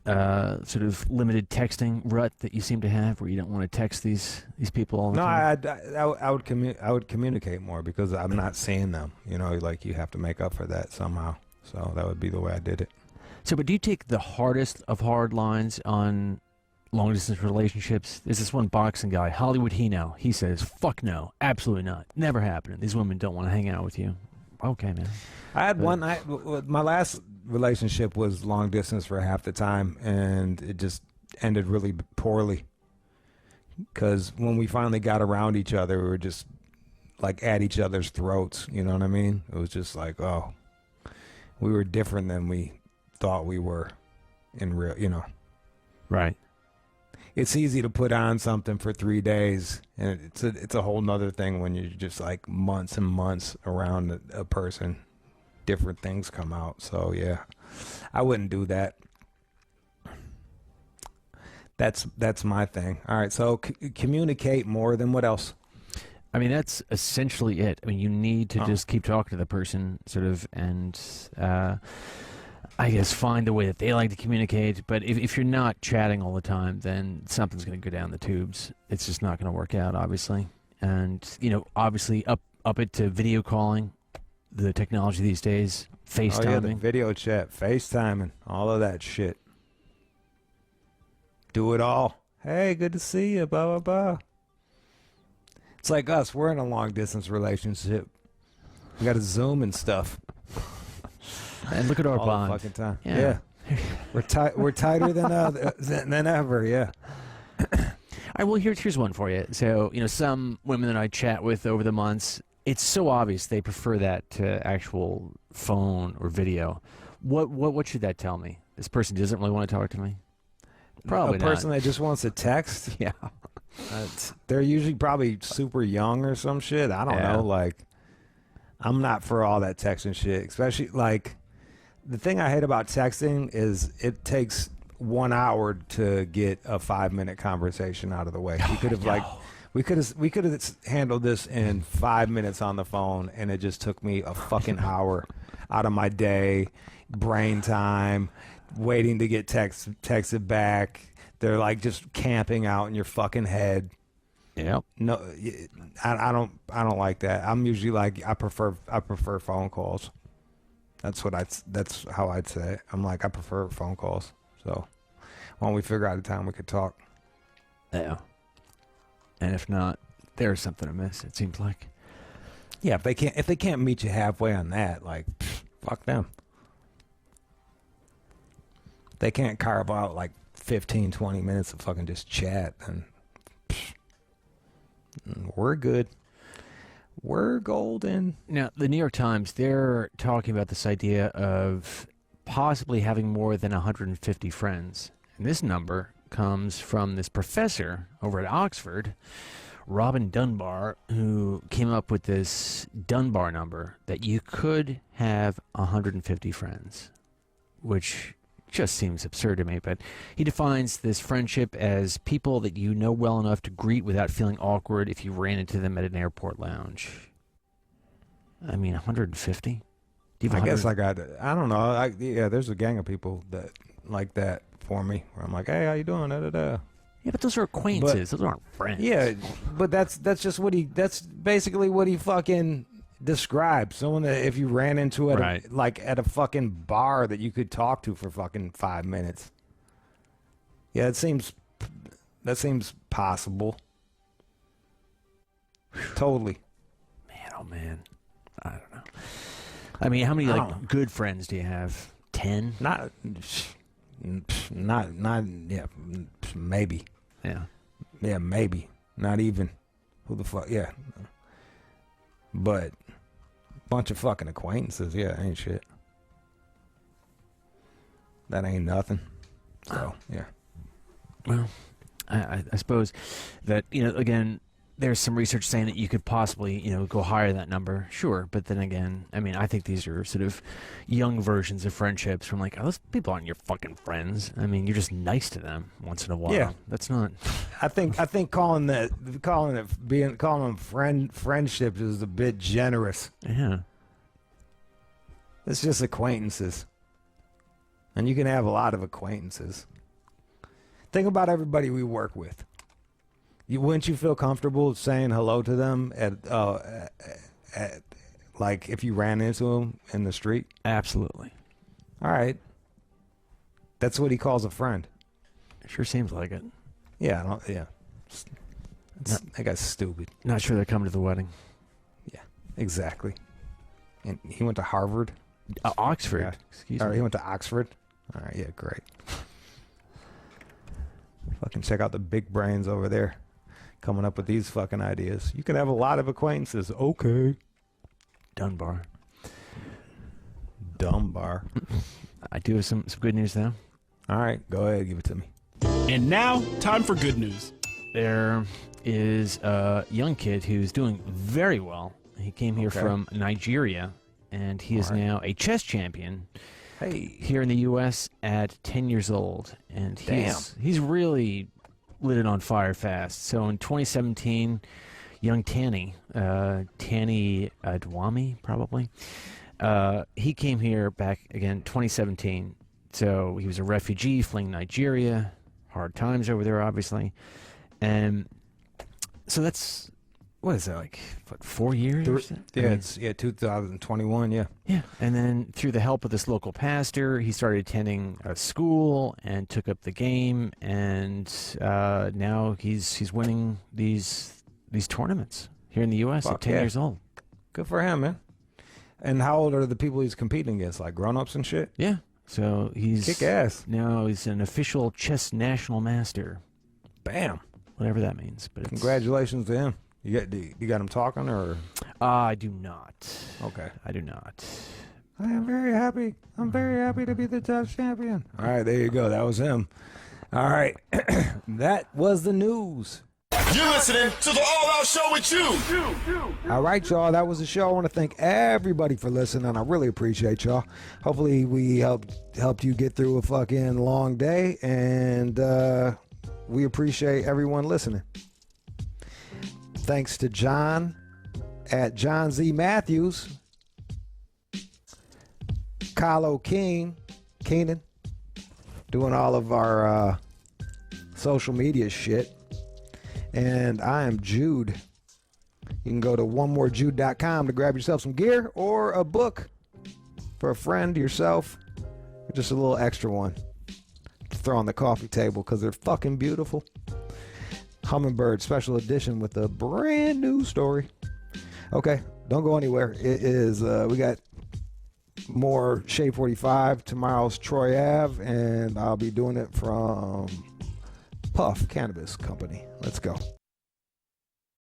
sort of limited texting rut that you seem to have, where you don't want to text these people all the time? No, I would communicate more because I'm not seeing them. You know, like you have to make up for that somehow. So that would be the way I did it. So, but do you take the hardest of hard lines on long distance relationships? There's this one boxing guy, Hollywood Hino. He says, "Fuck no, absolutely not, never happening. These women don't want to hang out with you." Okay, man. I had my last relationship was long distance for half the time, and it just ended really poorly. Because when we finally got around each other, we were just like at each other's throats. You know what I mean? It was just like, oh, we were different than we thought we were in real, you know. Right. It's easy to put on something for 3 days, and it's a whole nother thing when you're just like months and months around a person. Different things come out. So yeah, I wouldn't do that. That's my thing. All right, so communicate more. Than what else? I mean, that's essentially it. I mean, you need to just keep talking to the person, sort of, and I guess find a way that they like to communicate. But if you're not chatting all the time, then something's going to go down the tubes. It's just not going to work out, obviously. And, you know, obviously up it to video calling, the technology these days, FaceTiming. Oh, yeah, the video chat, FaceTiming, all of that shit. Do it all. Hey, good to see you, blah, blah, blah. It's like us. We're in a long-distance relationship. We got to Zoom and stuff. And look at our all bond. The fucking time. Yeah. We're tighter than ever. Yeah. All right. Well, here's one for you. So, you know, some women that I chat with over the months, it's so obvious they prefer that to actual phone or video. What should that tell me? This person doesn't really want to talk to me. Probably a person that just wants to text. Yeah. They're usually probably super young or some shit. I don't know. Like, I'm not for all that texting shit. Especially like, the thing I hate about texting is it takes 1 hour to get a 5-minute conversation out of the way. We could have handled this in 5 minutes on the phone, and it just took me a fucking hour out of my day, brain time, waiting to get texted back. They're like just camping out in your fucking head. Yep. No, I don't like that. I'm usually like I prefer phone calls. That's how I'd say it. I'm like I prefer phone calls. So why don't we figure out a time we could talk? Yeah. And if not, there's something amiss, it seems like. Yeah, if they can't meet you halfway on that, like fuck them. They can't carve out like 15, 20 minutes of fucking just chat, and we're good. We're golden. Now, the New York Times, they're talking about this idea of possibly having more than 150 friends. And this number comes from this professor over at Oxford, Robin Dunbar, who came up with this Dunbar number that you could have 150 friends, which just seems absurd to me. But he defines this friendship as people that you know well enough to greet without feeling awkward if you ran into them at an airport lounge. I mean, 150. Do you have I guess 100? I don't know. Yeah, there's a gang of people that like that for me. Where I'm like, hey, how you doing? Da, da, da. Yeah, but those are acquaintances. Those aren't friends. Yeah, but that's just what that's basically what he fucking described. Someone that if you ran into at at a fucking bar that you could talk to for fucking 5 minutes. Yeah, that seems possible. Totally. Man, oh man, I don't know. I mean, how many good friends do you have? 10? Not. Yeah, maybe. Yeah, maybe. Not even. Who the fuck? Yeah. But bunch of fucking acquaintances. Yeah, ain't shit. That ain't nothing. So yeah. Well, I suppose that again, there's some research saying that you could possibly go higher than that number. Sure, but then again, I mean, I think these are sort of young versions of friendships from like, oh, those people aren't your fucking friends. I mean, you're just nice to them once in a while. Yeah, that's not. I think calling them friendships is a bit generous. Yeah. It's just acquaintances, and you can have a lot of acquaintances. Think about everybody we work with. Wouldn't you feel comfortable saying hello to them at like if you ran into them in the street? Absolutely. All right. That's what he calls a friend. It sure seems like it. Yeah. That guy's stupid. Not sure they're coming to the wedding. Yeah, exactly. And he went to Harvard. Oxford. Yeah. Excuse me. He went to Oxford. All right. Yeah. Great. Fucking check out the big brains over there. Coming up with these fucking ideas. You can have a lot of acquaintances. Okay. Dunbar. I do have some good news, though. All right. Go ahead. Give it to me. And now, time for good news. There is a young kid who's doing very well. He came here from Nigeria, and he is now a chess champion here in the U.S. at 10 years old. And he's really lit it on fire fast. So in 2017, young Tanny Adwami, probably, he came here back again 2017. So he was a refugee fleeing Nigeria. Hard times over there, obviously. And so that's, what is that, like, 4 years? or so? Yeah, it's 2021, yeah. Yeah, and then through the help of this local pastor, he started attending a school and took up the game, and now he's winning these tournaments here in the U.S. at 10 years old. Good for him, man. And how old are the people he's competing against? Like grown-ups and shit? Yeah. So he's kick ass. Now he's an official chess national master. Bam. Whatever that means. But congratulations to him. You got him talking, or? I do not. Okay. I do not. I am very happy. I'm very happy to be the chess champion. All right, there you go. That was him. All right. That was the news. You're listening to the All Out Show with Jude. All right, y'all. That was the show. I want to thank everybody for listening. I really appreciate y'all. Hopefully, we helped you get through a fucking long day, and we appreciate everyone listening. Thanks to John at John Z. Matthews, Kylo Keenan, doing all of our social media shit. And I am Jude. You can go to onemorejude.com to grab yourself some gear or a book for a friend, yourself, or just a little extra one to throw on the coffee table because they're fucking beautiful. Hummingbird special edition with a brand new story. Okay, don't go anywhere. It is, we got more Shade 45, tomorrow's Troy Ave, and I'll be doing it from Puff Cannabis Company. Let's go.